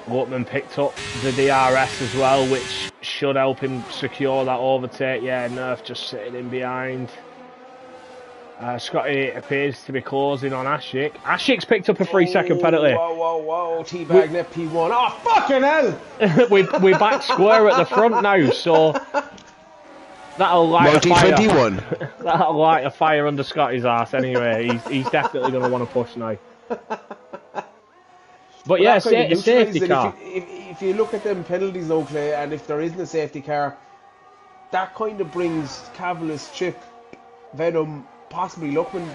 Luckman picked up the DRS as well, which should help him secure that overtake. Yeah, Nerf just sitting in behind. Scotty appears to be closing on Ashik. Ashik's picked up a 3-second penalty. Whoa. T-Bag net P1. Oh, fucking hell! we're back square at the front now, so that'll light a fire. That'll light a fire under Scotty's arse anyway. He's definitely going to want to push now. But yeah, a safety car. If you look at them penalties though, Clay, and if there isn't a safety car, that kind of brings Cavallis, Chip, Venom, possibly looking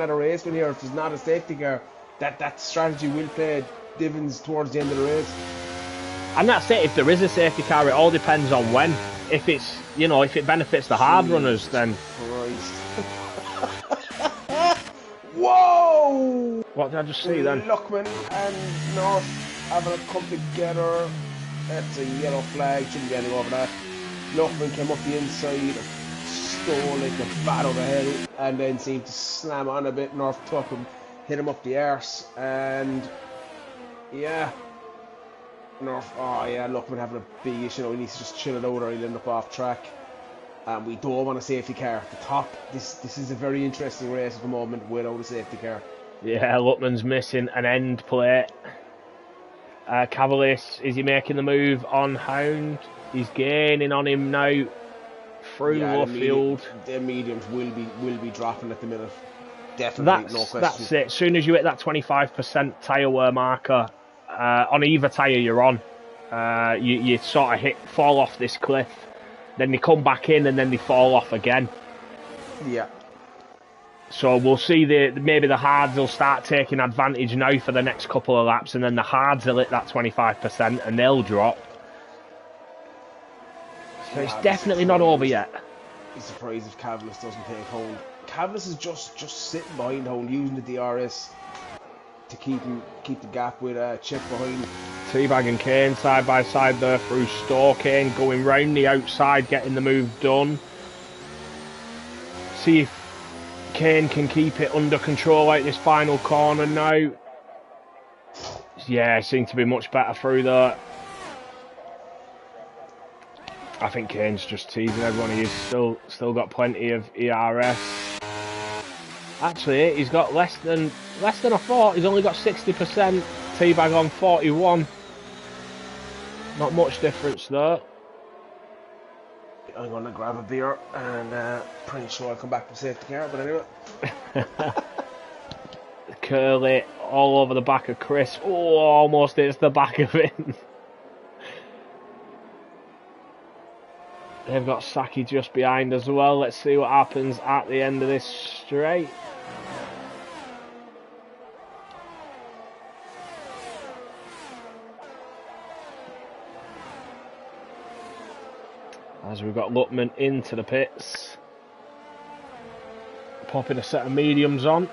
at a race when here. If there's not a safety car, that strategy will play dividends towards the end of the race. And that's it. If there is a safety car, it all depends on when. If it's, you know, if it benefits the hard runners, then. Christ. Whoa! What did I just see then? Luckman and North having a come together. That's a yellow flag. Shouldn't be anything over that. Luckman came up the inside, stole like a bat over the head, and then seemed to slam on a bit. North took him, hit him up the arse, and yeah. North, oh yeah, Luckman having a big issue. He needs to just chill it out or he'll end up off track. And we don't want a safety car at the top. This is a very interesting race at the moment without a safety car. Yeah, Luckman's missing an end plate. Cavallis, is he making the move on Hound? He's gaining on him now. through Luffield. The mediums will be dropping at the minute. Definitely, no question. That's it. As soon as you hit that 25% tyre wear marker, on either tyre you're on, you sort of fall off this cliff. Then they come back in and then they fall off again. Yeah. So we'll see maybe the hards will start taking advantage now for the next couple of laps, and then the hards will hit that 25% and they'll drop. So it's definitely not over yet. I'd be surprised if Cavalis doesn't take hold. Cavalis is just sitting behind hold, using the DRS to keep the gap with Chip behind. Teabag and Kane side by side there through Store. Kane going round the outside, getting the move done. See if Kane can keep it under control out this final corner now. Yeah, seemed to be much better through there. I think Kane's just teasing everyone. He's still got plenty of ERS. Actually, he's got less than I thought. He's only got 60%. Teabag on 41. Not much difference there. I'm gonna grab a beer and pretty sure I'll come back to safety car. But anyway, Curly all over the back of Chris. Oh, almost hits the back of it. They've got Saki just behind as well. Let's see what happens at the end of this straight. As we've got Lutman into the pits. Popping a set of mediums on.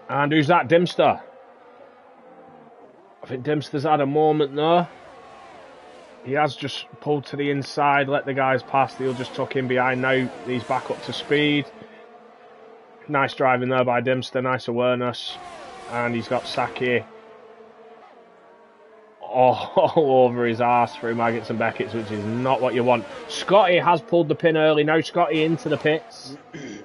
And who's that? Dimster. I think Dimster's had a moment there. He has just pulled to the inside, let the guys past. He'll just tuck in behind now. He's back up to speed. Nice driving there by Dimster, nice awareness. And he's got Saki all over his arse through Maggots and Beckett's, which is not what you want. Scotty has pulled the pin early. Now Scotty into the pits.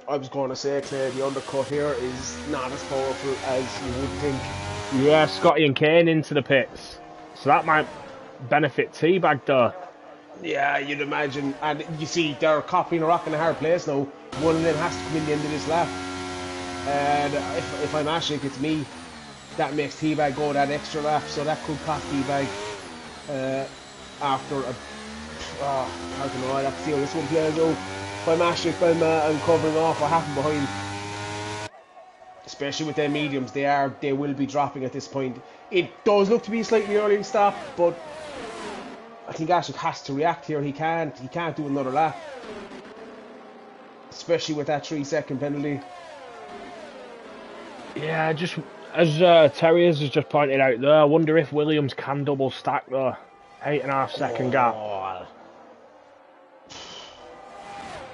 I was going to say, Claire, the undercut here is not as powerful as you would think. Yeah, Scotty and Kane into the pits. So that might benefit Teabag there. Yeah, you'd imagine. And you see, they're copying a rock in a hard place now. One of them has to come in the end of this lap. And if I'm Ashik, it's me. That makes Teabag go that extra lap, so that could cost Teabag after a... I don't know, I'd have to see how this one plays out. If I'm Ashik, I'm covering off what happened behind. Especially with their mediums, they will be dropping at this point. It does look to be a slightly early stop, but I think Ashik has to react here. He can't do another lap. Especially with that 3-second penalty. Yeah, just... As Terriers has just pointed out there, I wonder if Williams can double stack there. 8.5 second gap.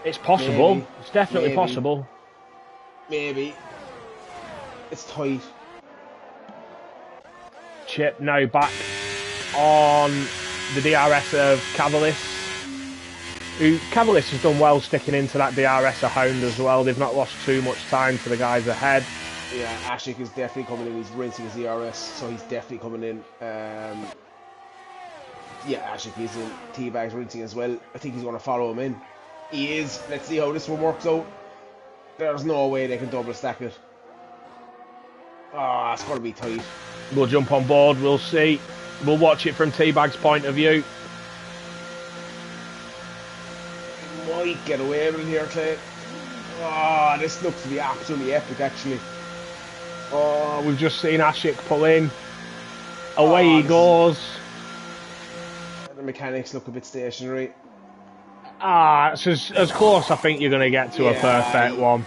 It's possible. Maybe. It's definitely possible. Maybe. It's tight. Chip now back on the DRS of Cavalis. Cavalis has done well sticking into that DRS of Hound as well. They've not lost too much time to the guys ahead. Yeah, Ashik is definitely coming in. He's rinsing his ERS, so he's definitely coming in. Yeah, Ashik is in. Teabag's rinsing as well. I think he's going to follow him in. He is. Let's see how this one works out. There's no way they can double stack it. It's going to be tight. We'll jump on board. We'll see. We'll watch it from Teabag's point of view. Might get away with it here, Clay. This looks to be absolutely epic, actually. We've just seen Ashik pull in. Away he goes. The mechanics look a bit stationary. It's as close I think you're going to get to a perfect one.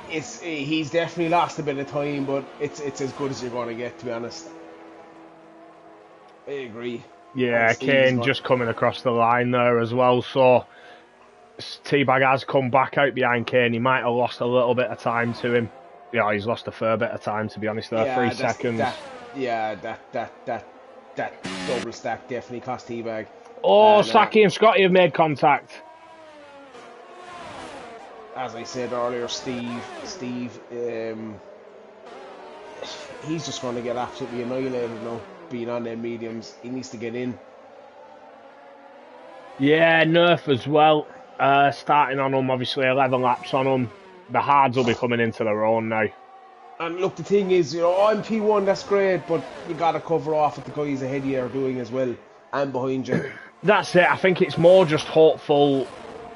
He's definitely lost a bit of time, but it's as good as you're going to get, to be honest. I agree. Yeah, Kane just coming across the line there as well, so Teabag has come back out behind Kane. He might have lost a little bit of time to him. Yeah, he's lost a fair bit of time, to be honest there. 3 seconds. That double stack definitely cost Teabag. Saki and Scotty have made contact. As I said earlier, Steve, he's just going to get absolutely annihilated now, being on them mediums. He needs to get in. Yeah, Nerf as well. Starting on them, obviously 11 laps on them. The hards will be coming into their own now. And look, the thing is, you know, I'm P1, that's great, but you got to cover off what the guys ahead of you are doing as well, and behind you. That's it. I think it's more just hopeful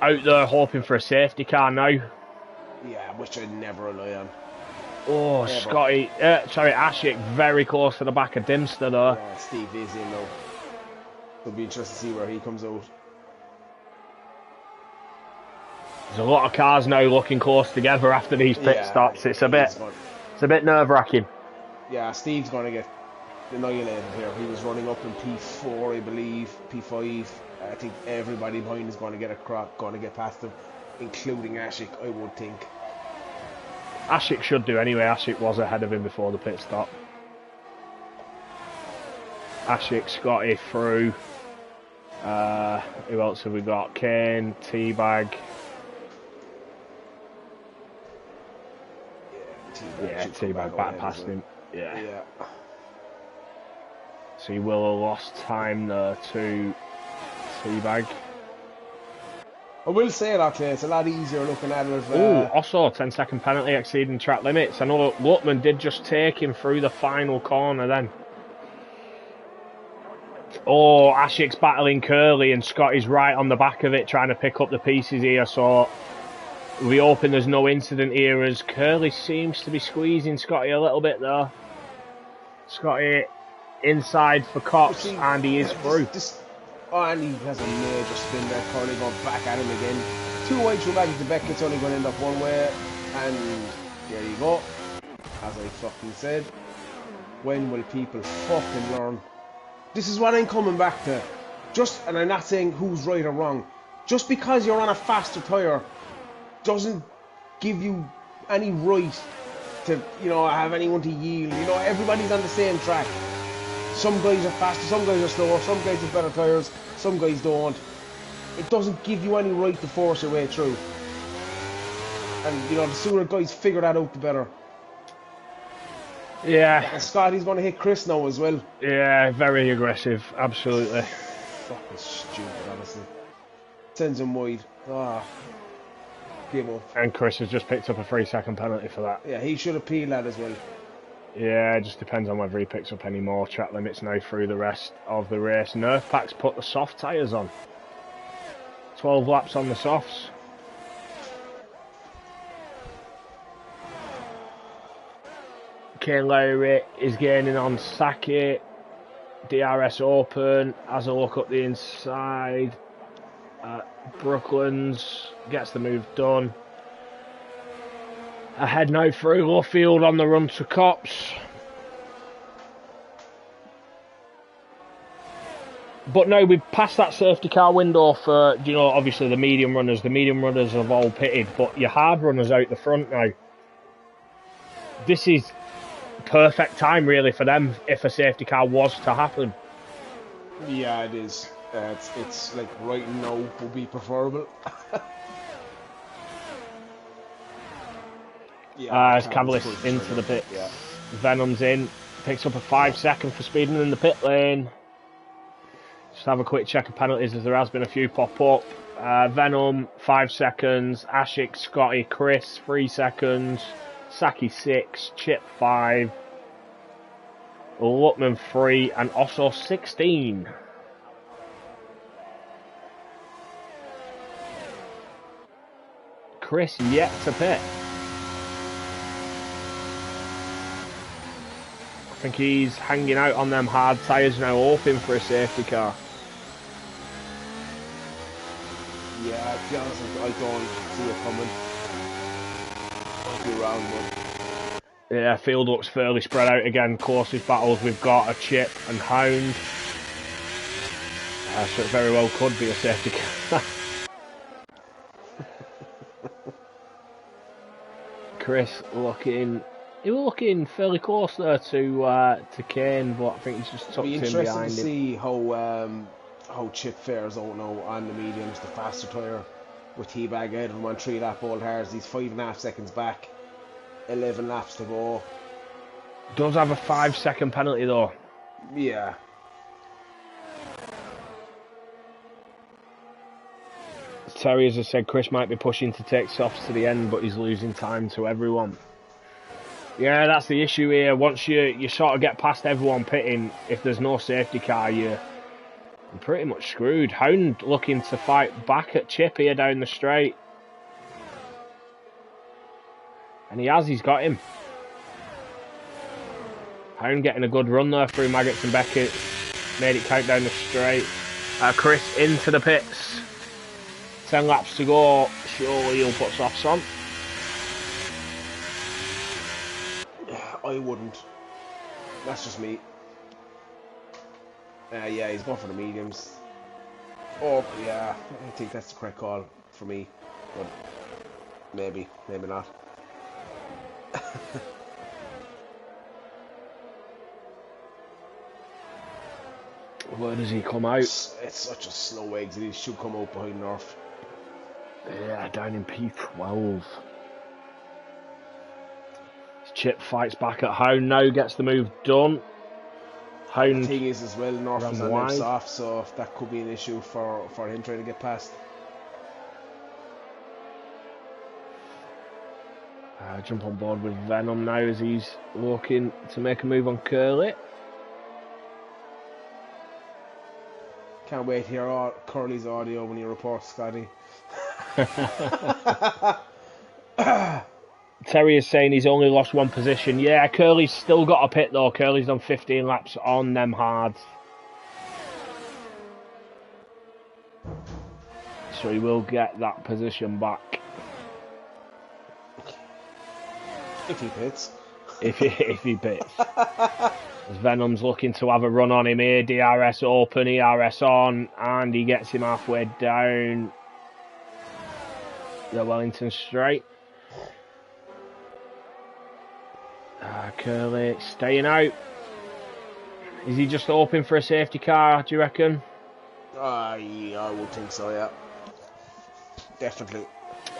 out there hoping for a safety car now. Yeah, which I never rely on. Oh, Ever. Ashik very close to the back of Dimster there. Yeah, Steve is in though. It'll be interesting to see where he comes out. There's a lot of cars now looking close together after these pit stops. It's a bit nerve-wracking. Yeah, Steve's going to get annihilated here. He was running up in P4, I believe, P5. I think everybody behind is going to get a crack, going to get past him, including Ashik, I would think. Ashik should do anyway. Ashik was ahead of him before the pit stop. Ashik, Scotty through. Who else have we got? Kane, Teabag. Yeah, Teabag back past him. Yeah. So he will have lost time there to Teabag. I will say that, it's a lot easier looking at it. Also 10-second penalty exceeding track limits. I know Lutman did just take him through the final corner then. Oh, Ashik's battling Curly and Scotty's right on the back of it trying to pick up the pieces here, so we hoping there's no incident here as Curly seems to be squeezing Scotty a little bit there. Scotty inside for Cox and he is through. And he has a major spin there, Curly going back at him again. 2 wide through back to Beckett's only going to end up one way, and there you go. As I fucking said, when will people fucking learn? This is what I'm coming back to. And I'm not saying who's right or wrong. Just because you're on a faster tyre doesn't give you any right to, you know, have anyone to yield. You know, everybody's on the same track. Some guys are faster, some guys are slower, some guys have better tyres, some guys don't. It doesn't give you any right to force your way through. And, you know, the sooner guys figure that out, the better. Yeah. And Scotty's going to hit Chris now as well. Yeah, very aggressive, absolutely. Fucking stupid, honestly. Sends him wide. Give up. And Chris has just picked up a 3-second penalty for that. Yeah, he should appeal that as well. Yeah, it just depends on whether he picks up any more track limits now through the rest of the race. Nerf Pack's put the soft tyres on. 12 laps on the softs. Kane Lowry is gaining on Saki. DRS open. Has a look up the inside. Brooklands gets the move done. Ahead now through Luffield on the run to Cops. But no, we've passed that safety car window for, you know, obviously the medium runners. The medium runners have all pitted, but your hard runners out the front now. This is perfect time really for them if a safety car was to happen. Yeah, it is. It's like right now would be preferable. As Cavalis into the pit. Yeah. Venom's in. Picks up a 5-second for speeding in the pit lane. Just have a quick check of penalties as there has been a few pop up. Venom 5 seconds. Ashik, Scotty, Chris 3 seconds. Saki 6. Chip 5. Lutman 3 and Osso 16. Chris yet to pit. I think he's hanging out on them hard tyres now, hoping for a safety car. Yeah, to be honest, I don't see it coming. I'll be around one. Yeah, field looks fairly spread out again. Closest battles we've got are Chip and Hound. So it very well could be a safety car. Chris looking... He was looking fairly close there to Kane, but I think he's just tucked in behind him. It'll be interesting to see how Chip fares out now on the mediums, the faster tyre with Teabag ahead of him on 3-lap old hairs. He's 5.5 seconds back, 11 laps to go. Does have a 5-second penalty though. Yeah. Terry, as I said, Chris might be pushing to take softs to the end, but he's losing time to everyone. Yeah, that's the issue here. Once you sort of get past everyone pitting, if there's no safety car, you're pretty much screwed. Hound looking to fight back at Chip here down the straight. And he's got him. Hound getting a good run there through Maggots and Beckett. Made it count down the straight. Chris into the pits. 10 laps to go. Surely he'll put softs on. I wouldn't. That's just me. Yeah, he's going for the mediums. Oh, yeah, I think that's the correct call for me. But maybe not. Where does he come out? It's such a slow exit. He should come out behind North. Yeah, down in P12. Chip fights back at Hound now, gets the move done. Hound. The thing is as well, North is on wide. them soft, so that could be an issue for him trying to get past. Jump on board with Venom now as he's looking to make a move on Curly. Can't wait to hear Curly's audio when he reports, Scotty. Terry is saying he's only lost one position. Yeah, Curly's still got a pit though. Curly's done 15 laps on them hards. So he will get that position back. If he pits. If he pits. As Venom's looking to have a run on him here. DRS open, ERS on, and he gets him halfway down the Wellington straight. Curly staying out. Is he just hoping for a safety car, do you reckon? Yeah, I would think so, yeah. Definitely.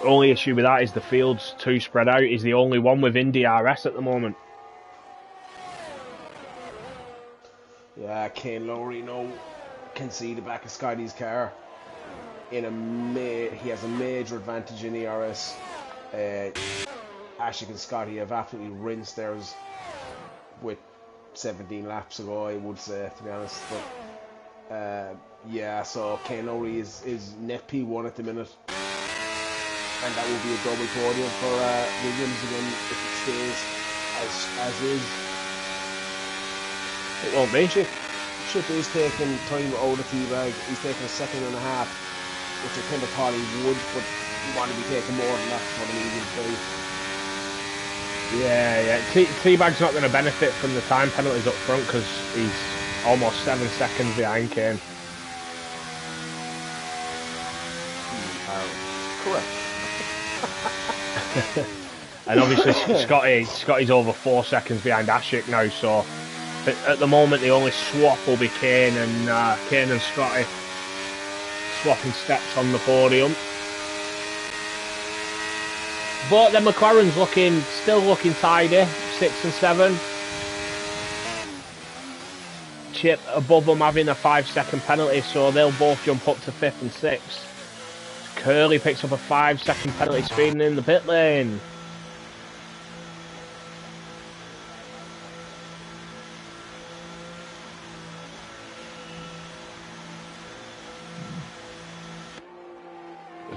Only issue with that is the field's too spread out. He's the only one within DRS at the moment. Yeah, Kane Lowry can see the back of Scotty's car. He has a major advantage in ERS. Ashik and Scotty have absolutely rinsed theirs with 17 laps ago, I would say, to be honest. But yeah, so Kane Lowry is net P1 at the minute. And that will be a double podium for Williams again if it stays as is. It won't be. Chip is taking time out of T-Bag. He's taking a second and a half, which I kind of thought he would, but he wanted to be taking more than that for the medium fight. Yeah. T-Bag's not going to benefit from the time penalties up front because he's almost 7 seconds behind Kane. Correct. And obviously Scotty's over 4 seconds behind Ashik now, so at the moment the only swap will be Kane and Scotty swapping steps on the podium. But then McLaren's still looking tidy, 6 and 7. Chip above them having a 5-second penalty, so they'll both jump up to 5th and 6th. Curly picks up a 5-second penalty speeding in the pit lane.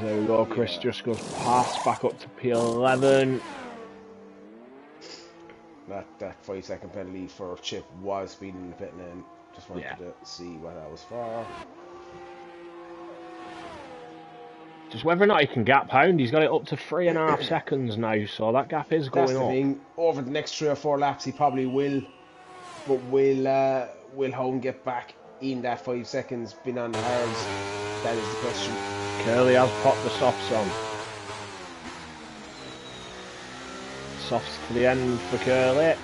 There we go, Chris just goes past, back up to P11. That 5-second penalty for Chip was speeding in the pit lane. Just wanted to see what that was for. Just whether or not he can gap Hound, he's got it up to 3.5 seconds now, so that gap is going up. That's the thing. Over the next 3 or 4 laps, he probably will. But will Hound get back in that 5 seconds being on the hards? That is the question. Curly has popped the softs on. Softs to the end for Curly.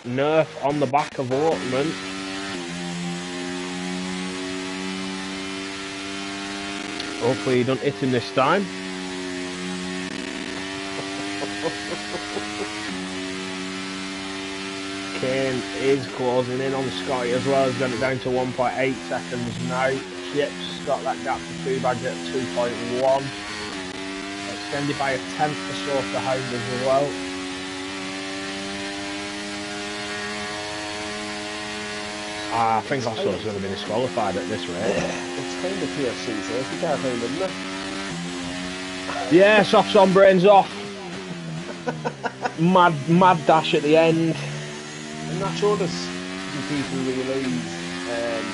Nerf on the back of Ortman. Hopefully he don't hit him this time. Kane is closing in on Scotty as well. He's got it down to 1.8 seconds now. Chips got that gap to 2 bags at 2.1. Extended by a tenth or so for Hound as well. I think Osso's going to be disqualified at this rate. It's kind of PFC safety car time, isn't it? Yeah, softs on, brains off. mad dash at the end. I'm not sure do people realise as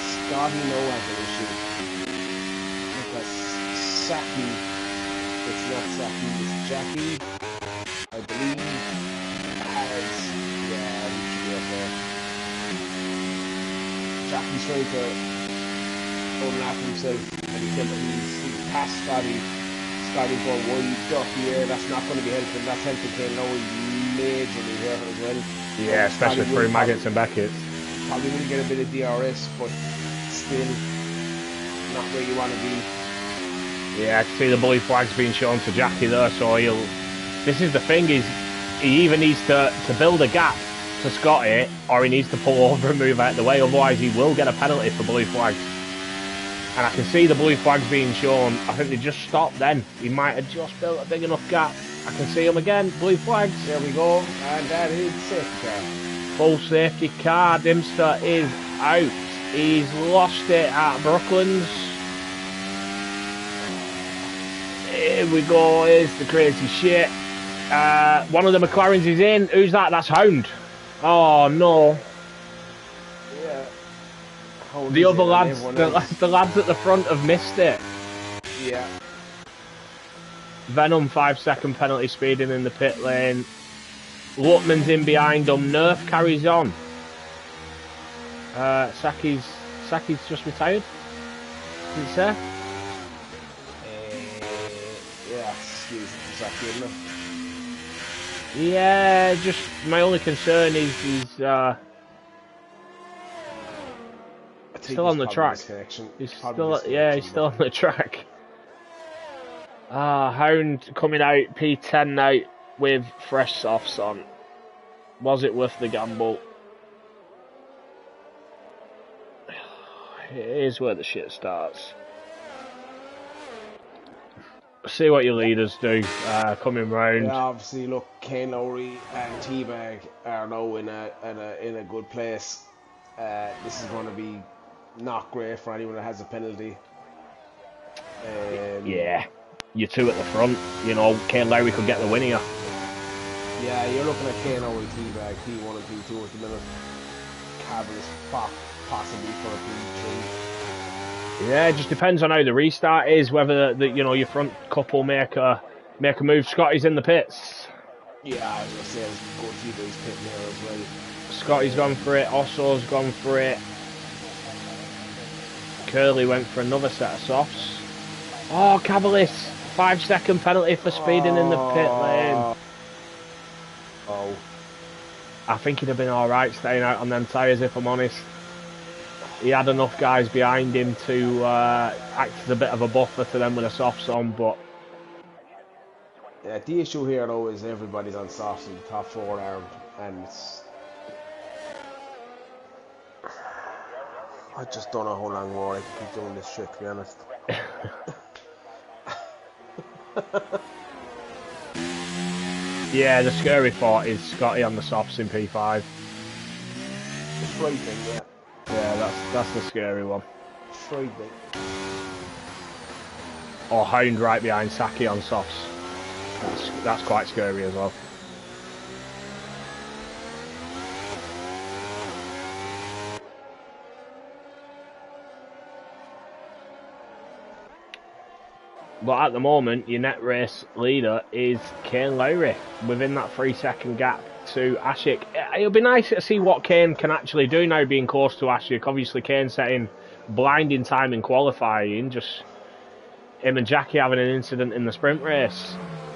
Scotty no has an issue. Because Saki, it's not Saki, it's Jackie, I believe, has, yeah, he should be up there. Jackie's trying to unwrap himself and he's past Scotty. Scotty's going wide, ducky here, that's not going to be helping, that's helping Kane Lowe majorly here as well. Yeah, especially through Maggots and Beckett. Probably will get a bit of DRS, but still not where you want to be. Yeah, I can see the blue flags being shown to Jackie there, so this is the thing, he either needs to build a gap to Scotty, or he needs to pull over and move out of the way, otherwise he will get a penalty for blue flags. And I can see the blue flags being shown. I think they just stopped then. He might have just built a big enough gap. I can see him again, blue flags. There we go, and that is safety car. Full safety car, Dimster is out. He's lost it at Brooklands. Here we go, here's the crazy shit. One of the McLarens is in. Who's that? That's Hound. Oh no. Yeah. The other lads, the lads at the front have missed it. Yeah. Venom 5-second penalty speeding in the pit lane. Lutman's in behind them. Nerf carries on. Saki's just retired. Did it say? Yeah, excuse me, Saki, isn't it? Yeah, just my only concern is he's still on the track. He's still, yeah, he's still on the track. Hound coming out P10 now with fresh softs on. Was it worth the gamble? Here's where the shit starts. See what your leaders do coming round. Yeah, obviously, look, Kane Lowry and T-Bag are now in a good place. This is going to be not great for anyone that has a penalty. Yeah, you two at the front. You know, Kane Lowry could get the win here. Yeah, you're looking at Kane Lowry, T-Bag, P1 and P2 at the minute. Cavill possibly for a P3. Yeah, it just depends on how the restart is, whether your front couple make a move. Scotty's in the pits. Yeah, I was gonna say it's good to see those pit there as well. Scotty's gone for it, Osso's gone for it. Curly went for another set of softs. Oh, Cavallis, 5-second penalty for speeding in the pit lane. Oh. I think he'd have been alright staying out on them tyres, if I'm honest. He had enough guys behind him to act as a bit of a buffer to them with the softs on, but... Yeah, the issue here, though, is everybody's on softs in the top 4 armed, and it's... I just don't know how long more I can keep doing this shit, to be honest. Yeah, the scary thought is Scotty on the softs in P5. It's frightening, yeah. Yeah, that's the scary one. Frightening. Or Hound right behind Saki on softs. That's quite scary as well. But at the moment, your net race leader is Kane Lowry within that 3-second gap to Ashik. It'll be nice to see what Kane can actually do now being close to Ashik. Obviously, Kane setting blinding time in qualifying. Just him and Jackie having an incident in the sprint race.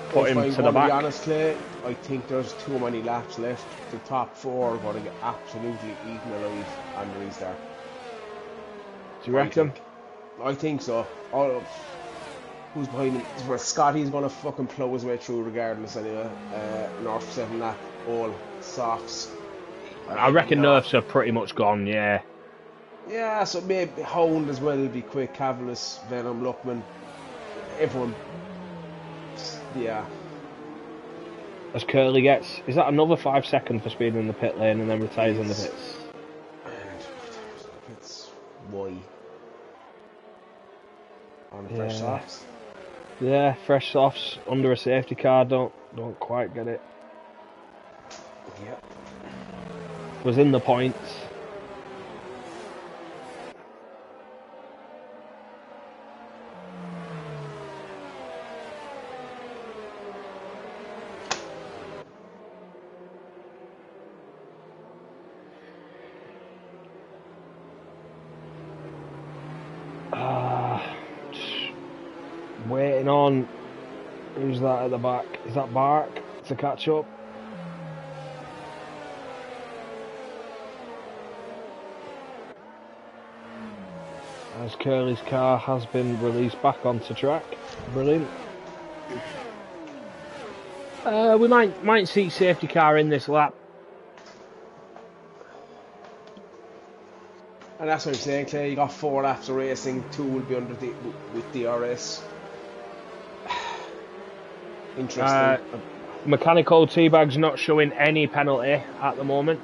Put him to the back. To be honest, Clay, I think there's too many laps left. The top 4 are going to get absolutely eaten alive on the restart. Do you reckon? I think so. Who's behind him? Well, Scotty's going to fucking plough his way through regardless anyway. North 7 lap, all softs. I reckon North. nerves are pretty much gone, yeah. Yeah, so maybe Hound as well will be quick. Cavalis, Venom, Luckman. Everyone. Yeah. As Curly gets, is that another 5 seconds for speed in the pit lane and then retires in the Is- pits? And it's why? On fresh Yeah. softs. Yeah, fresh softs under a safety car, don't quite get it. Yep. Was in the points. Waiting on. Who's that at the back? Is that Bark to catch up? As Curly's car has been released back onto track. Brilliant. We might see safety car in this lap. And that's what I'm saying, Clay. You got 4 laps of racing. 2 will be under with DRS. Interesting. Mechanical Teabag's not showing any penalty at the moment.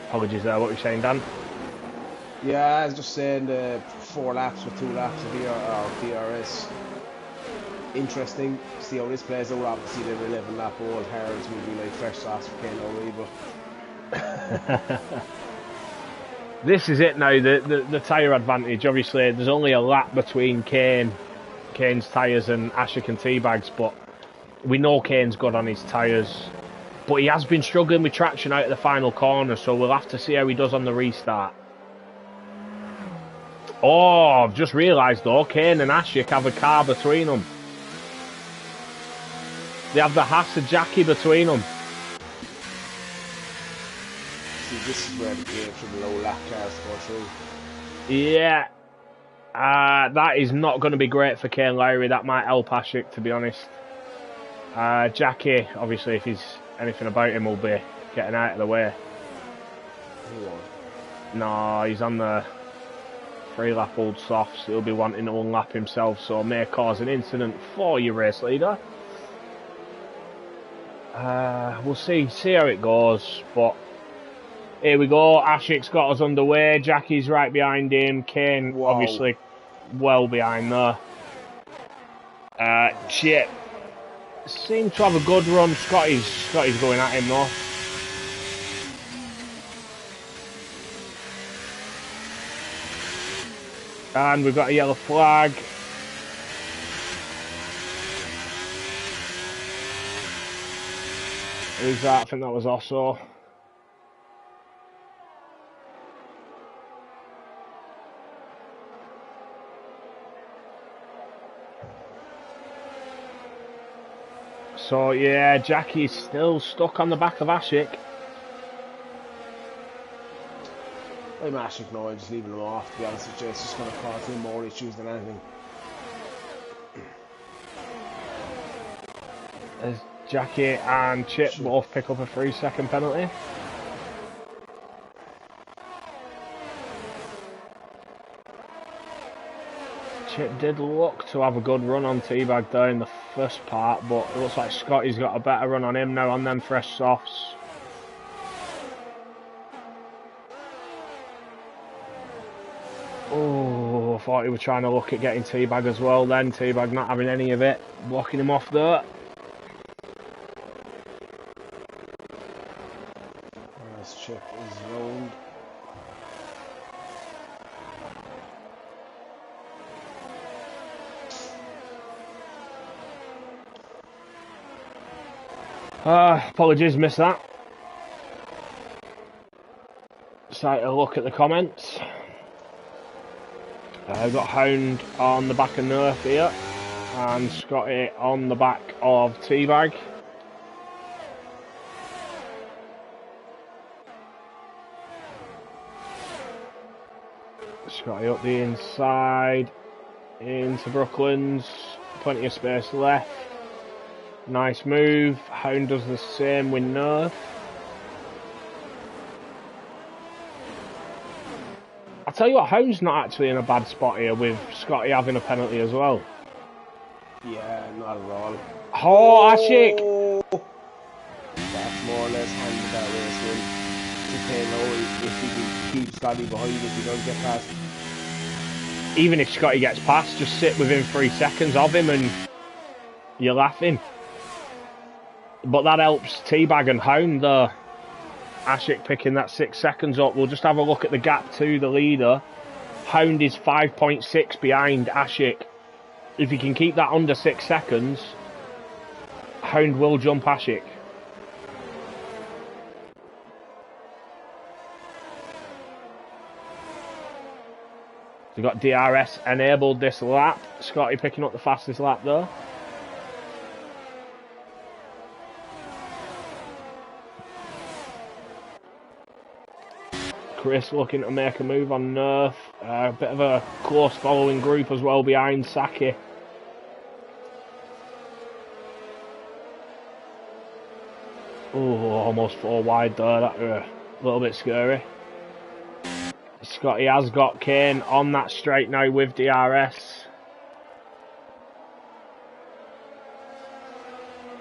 Apologies there, what were you saying, Dan? Yeah, I was just saying 4 laps with 2 laps of DRS. Interesting. See how this plays out. Obviously, the 11 lap old Harrods will be like fresh sauce for Ken O'Reilly, but. This is it now, the tyre advantage. Obviously, there's only a lap between Kane's tyres and Ashik and Teabag's, but we know Kane's good on his tyres. But he has been struggling with traction out of the final corner, so we'll have to see how he does on the restart. Oh, I've just realised though, Kane and Ashik have a car between them. They have the Haas and Jackie between them. See, this is where the game from the low lap cars go through. Yeah. That is not going to be great for Kane Lowry. That might help Ashik, to be honest. Jackie, obviously, if he's anything about him, will be getting out of the way. He won't. No, he's on the 3 lap old softs. He'll be wanting to unlap himself, so may cause an incident for your race leader. We'll see how it goes, but here we go. Ashik's got us underway. Jackie's right behind him. Kane, Wow. obviously, well behind there. Chip seemed to have a good run. Scotty's going at him though. And we've got a yellow flag. Who's that? I think that was Osso. So yeah, Jackie's still stuck on the back of Ashik. I'm Ashik now, I'm just leaving him off, to be honest with you. It's just going to cause him more issues than anything. As Jackie and Chip both pick up a 3-second penalty. Chip did look to have a good run on Teabag there in the first part, but it looks like Scotty's got a better run on him now on them fresh softs. Oh, I thought he was trying to look at getting Teabag as well then. Teabag not having any of it, blocking him off there. As Chip is rolled. Apologies, missed that. Start to look at the comments. I've got Hound on the back of Nerf here, and Scotty on the back of Teabag. Scotty up the inside into Brooklands. Plenty of space left. Nice move. Hound does the same with Nerf. I tell you what, Hound's not actually in a bad spot here with Scotty having a penalty as well. Yeah, not at all. Oh, Ashik! That's more or less handed that race win. To know if he can keep Scotty behind if he doesn't get past. Even if Scotty gets past, just sit within 3 seconds of him and you're laughing. But that helps Teabag and Hound though. Ashik picking that 6 seconds up. We'll just have a look at the gap to the leader. Hound is 5.6 behind Ashik. If he can keep that under 6 seconds, Hound will jump Ashik. We've got DRS enabled this lap. Scotty picking up the fastest lap though. Chris looking to make a move on Nerf. A bit of a close following group as well behind Saki. Oh, almost 4 wide there. That were a little bit scary. Scotty has got Kane on that straight now with DRS.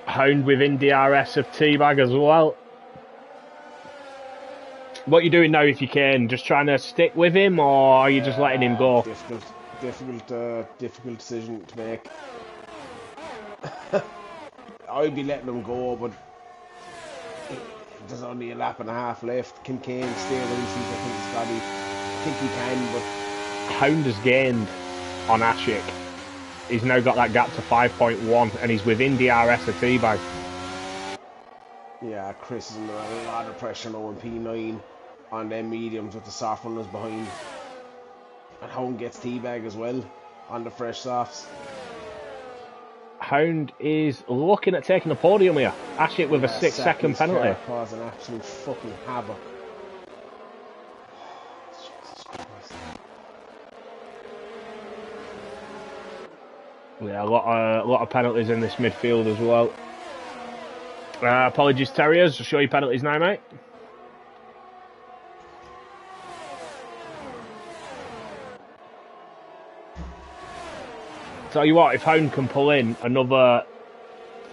Hound within DRS of Teabag as well. What are you doing now if you can? Just trying to stick with him, or are you just letting him go? Difficult decision to make. I'd be letting him go, but there's only a lap and a half left. Can Kane stay where he sees I think Scotty? I think he can, but Hound has gained on Ashik. He's now got that gap to 5.1, and he's within DRS of Teabag. Yeah, Chris is under a lot of pressure now in P9 on them mediums with the soft runners behind. And Hound gets Teabag as well on the fresh softs. Hound is looking at taking the podium here. Ashik with a 6-second penalty. Causing absolute fucking havoc. Jesus Christ. Yeah, a lot of penalties in this midfield as well. Apologies, Terriers. I'll show you penalties now, mate. Tell you what, if Hound can pull in another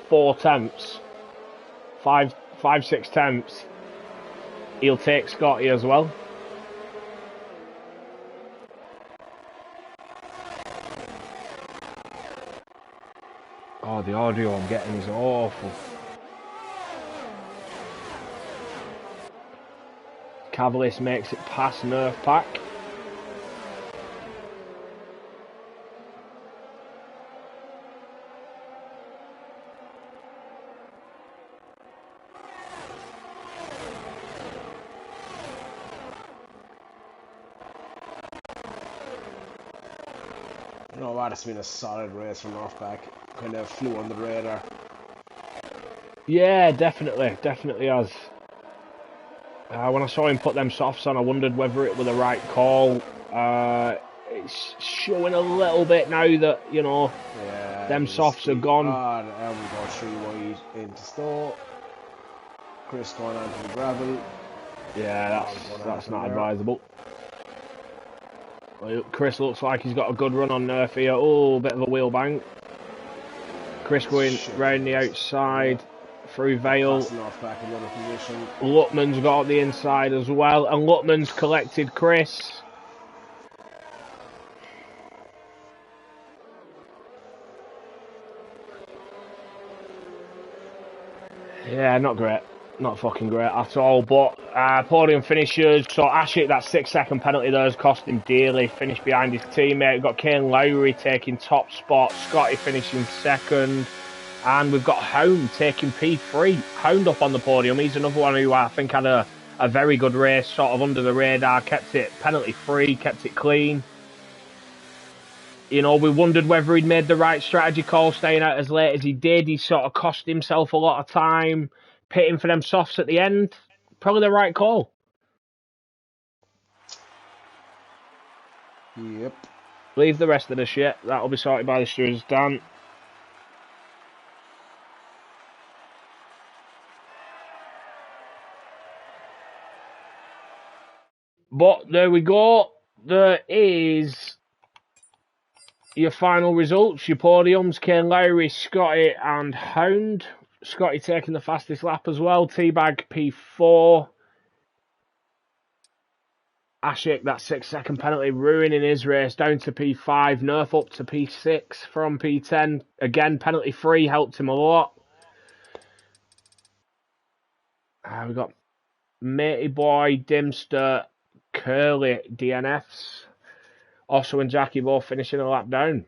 4 tenths, 6 tenths, he'll take Scotty as well. Oh, the audio I'm getting is awful. Cavalis makes it past Nerf Pack. You know what, it's been a solid race from Northback. Kind of flew under the radar. Yeah, definitely has. When I saw him put them softs on, I wondered whether it were the right call. It's showing a little bit now that, you know, them softs are gone. There we go, 3 wide into Stowe. Chris going onto the gravel. Yeah, that's not advisable. Chris looks like he's got a good run on Nerf here. Oh, bit of a wheel bank. Chris going round the outside through Vale. Lutman's got up the inside as well, and Lutman's collected Chris. Yeah, not great. Not fucking great at all, but podium finishers. So Ashik, that 6-second penalty there has cost him dearly. Finished behind his teammate. We've got Kane Lowry taking top spot. Scotty finishing second. And we've got Hound taking P3. Hound up on the podium. He's another one who I think had a very good race, sort of under the radar. Kept it penalty free, kept it clean. You know, we wondered whether he'd made the right strategy call, staying out as late as he did. He sort of cost himself a lot of time. Pitting for them softs at the end, probably the right call. Yep. Leave the rest of the shit. That'll be sorted by the stewards, Dan. But there we go. There is your final results, your podiums. Kane Lowry, Scotty and Hound. Scotty taking the fastest lap as well. Teabag P4. Ashik, that 6-second penalty, ruining his race, down to P5. Nerf up to P6 from P10. Again, penalty free, helped him a lot. We've got Matey Boy, Dimster, Curly, DNFs. Osso and Jackie both finishing a lap down.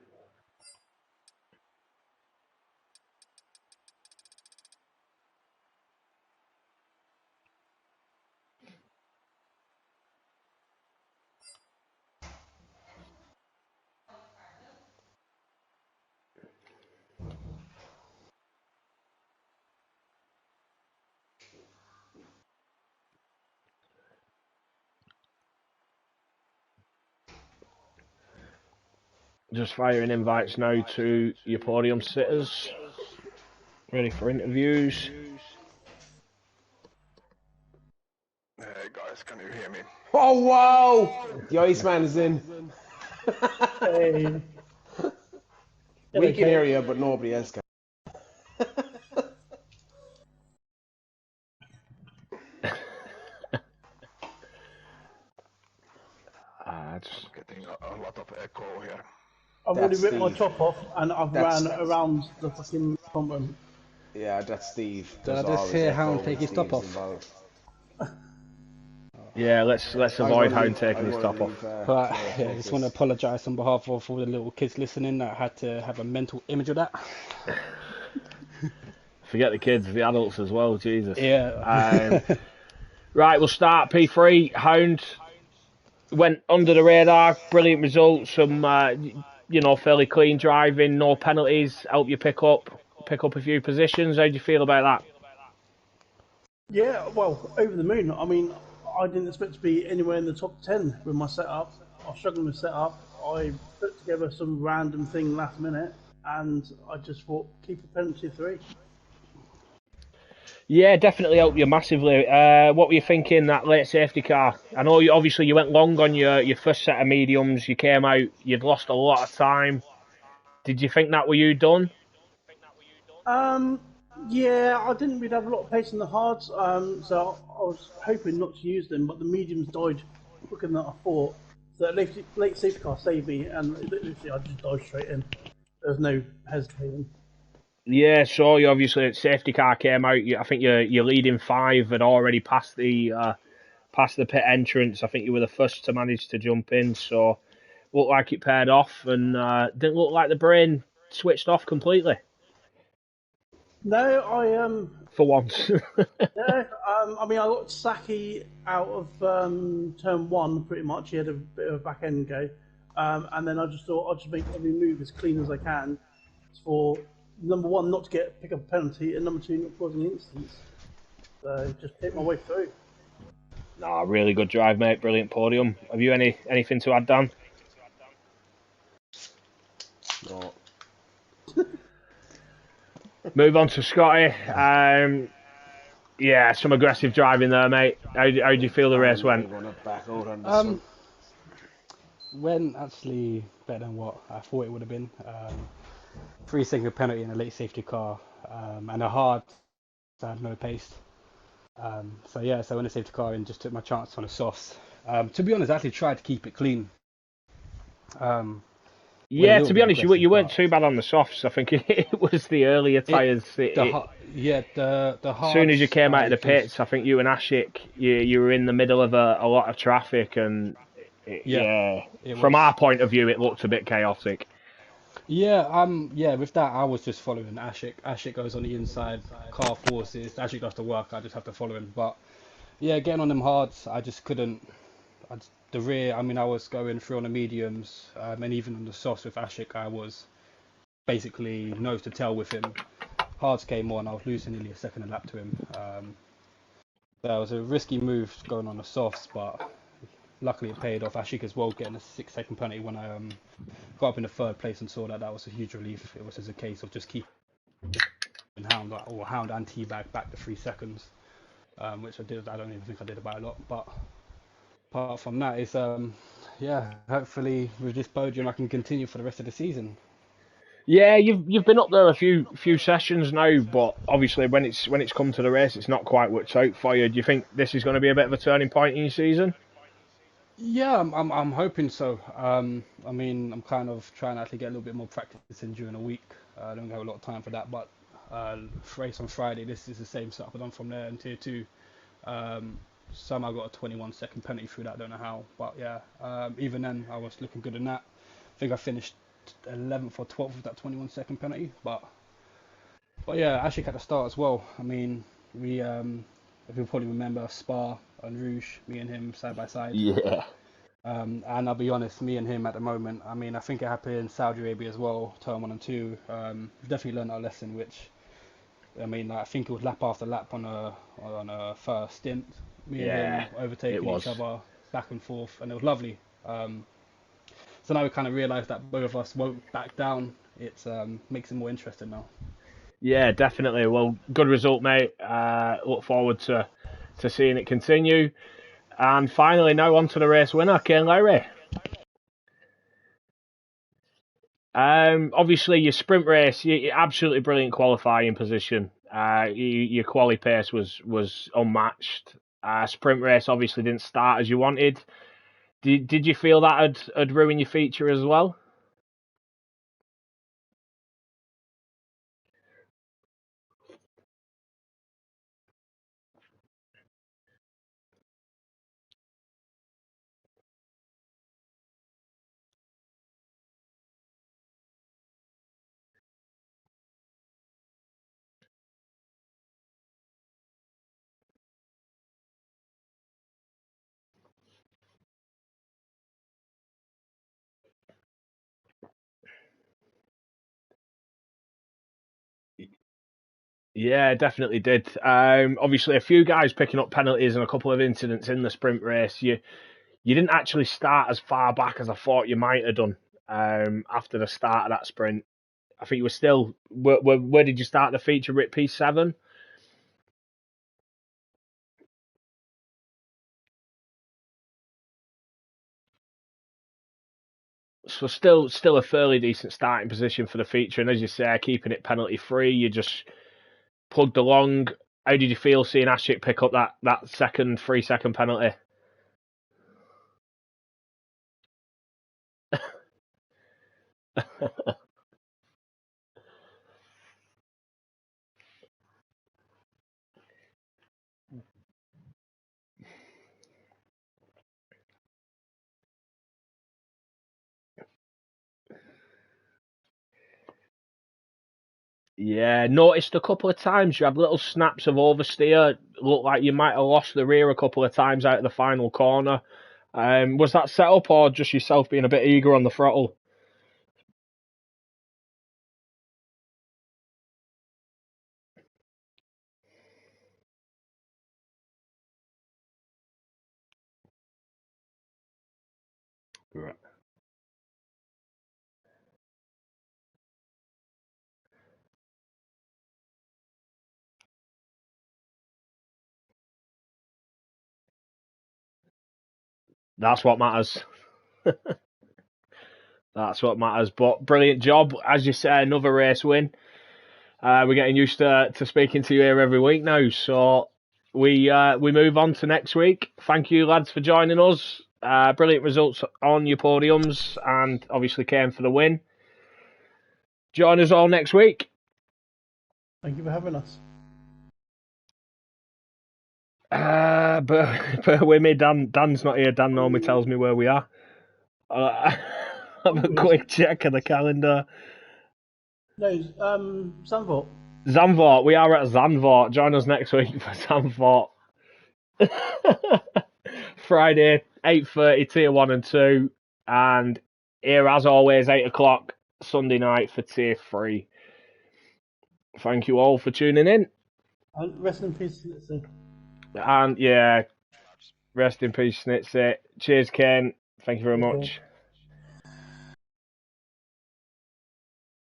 Just firing invites now to your podium sitters. Ready for interviews. Hey guys, can you hear me? Oh wow! The Iceman is in. Hey. We can hear you, but nobody else can. Just getting a lot of echo here. I've already That's ripped my Steve. top off and I've That's- ran around the fucking front room. Yeah, that's Steve. Did I There's just always hear echo Hound when take his top Steve's off? involved. Yeah, let's avoid Hound taking his top off. But I just want to apologise on behalf of all the little kids listening that had to have a mental image of that. Forget the kids, the adults as well, Jesus. Yeah. Right, we'll start P3. Hound went under the radar, brilliant results, some fairly clean driving, no penalties, help you pick up a few positions. How do you feel about that? Yeah, well, over the moon. I mean, I didn't expect to be anywhere in the top 10 with my setup. I was struggling with setup. I put together some random thing last minute and I just thought, keep a penalty 3. Yeah, definitely helped you massively. What were you thinking that late safety car? I know you went long on your first set of mediums. You came out, you'd lost a lot of time. Did you think that were you done? Yeah, I didn't really have a lot of pace in the hards, so I was hoping not to use them, but the mediums died quicker than I thought. So that late safety car saved me, and literally I just dived straight in. There was no hesitating. Yeah, so you obviously safety car came out. I think your leading 5 had already passed the pit entrance. I think you were the first to manage to jump in, so looked like it paired off, and didn't look like the brain switched off completely. No, For once. no, I mean I got Saki out of turn 1 pretty much. He had a bit of a back end go, and then I just thought I'll just make every move as clean as I can for number 1 not to pick up a penalty, and number 2 not causing incidents. So just hit my way through. Nah, really good drive, mate. Brilliant podium. Have you anything to add, Dan? No. Move on to Scotty. Yeah, some aggressive driving there, mate. How do you feel the race went? I'm going to back out on this one. Went actually better than what I thought it would have been. 3-second penalty in a late safety car, and a hard, so I had no pace. So I went to safety car and just took my chance on the softs. To be honest, I actually tried to keep it clean. Yeah, to be honest, you weren't too bad on the softs. I think it was the earlier tyres. The hard. As soon as you came out of the pits, I think you and Ashik, you were in the middle of a lot of traffic, and from our point of view, it looked a bit chaotic. With that, I was just following Ashik. Ashik goes on the inside, car forces. Ashik does the work. I just have to follow him. But yeah, getting on them hards, I just couldn't. The rear, I mean, I was going through on the mediums, and even on the softs with Ashik, I was basically nose to tail with him. Hards came on, I was losing nearly a second a lap to him. That was a risky move going on the softs, but luckily it paid off. Ashik as well getting a 6 second penalty when I got up in the third place and saw that. That was a huge relief. It was just a case of just keeping hound and teabag back to 3 seconds, which I did. I don't even think I did by a lot, but apart from that, it's yeah. Hopefully with this podium, I can continue for the rest of the season. Yeah, you've been up there a few sessions now, but obviously when it's come to the race, it's not quite worked out for you. Do you think this is going to be a bit of a turning point in your season? Yeah, I'm hoping so. I mean, I'm kind of trying to actually get a little bit more practice in during the week. I don't have a lot of time for that, but race on Friday, this is the same setup I've done from there in tier two. Um, Somehow got a 21 second penalty through that. I don't know how, but yeah. Even then, I was looking good in that. I think I finished 11th or 12th with that 21 second penalty, but yeah, actually at the start as well. I mean, if you probably remember Spa and Rouge, me and him side by side. Yeah. And I'll be honest, me and him at the moment, I mean, I think it happened in Saudi Arabia as well, turn one and two. We've definitely learned our lesson, which, I mean, I think it was lap after lap on a first stint. Me and him Yeah, it overtaking each was. other back and forth, and it was lovely. So now we kind of realised that both of us won't back down. It makes it more interesting now. Yeah, definitely. Well, good result, mate. Look forward to seeing it continue. And finally, now on to the race winner, Kane Lowry. Obviously, your sprint race, you absolutely brilliant qualifying position. Your quali pace was unmatched. Sprint race obviously didn't start as you wanted. Did you feel that had ruined your feature as well? Yeah, definitely did. Obviously, a few guys picking up penalties and a couple of incidents in the sprint race. You didn't actually start as far back as I thought you might have done. After the start of that sprint, I think you were still. Where did you start the feature? Rip P7. So still a fairly decent starting position for the feature, and as you say, keeping it penalty free. You just plugged along. How did you feel seeing Ashik pick up that second 3 second penalty? Yeah, noticed a couple of times you had little snaps of oversteer. Looked like you might have lost the rear a couple of times out of the final corner. Was that set up or just yourself being a bit eager on the throttle? Right. That's what matters. That's what matters. But brilliant job, as you say, another race win. We're getting used to speaking to you here every week now, so we move on to next week. Thank you, lads, for joining us. Brilliant results on your podiums, and obviously came for the win. Join us all next week. Thank you for having us. But with me, Dan's not here. Dan normally tells me where we are. Have a quick check of the calendar. No, Sunvolt. Zandvoort. We are at Zandvoort. Join us next week for Zandvoort. Friday, 8:30, tier 1 and 2. And here, as always, 8 o'clock Sunday night for tier 3. Thank you all for tuning in. And rest in peace, Lizzie. And yeah, Rest in peace, Snitsy. Cheers, Ken. Thank you very much.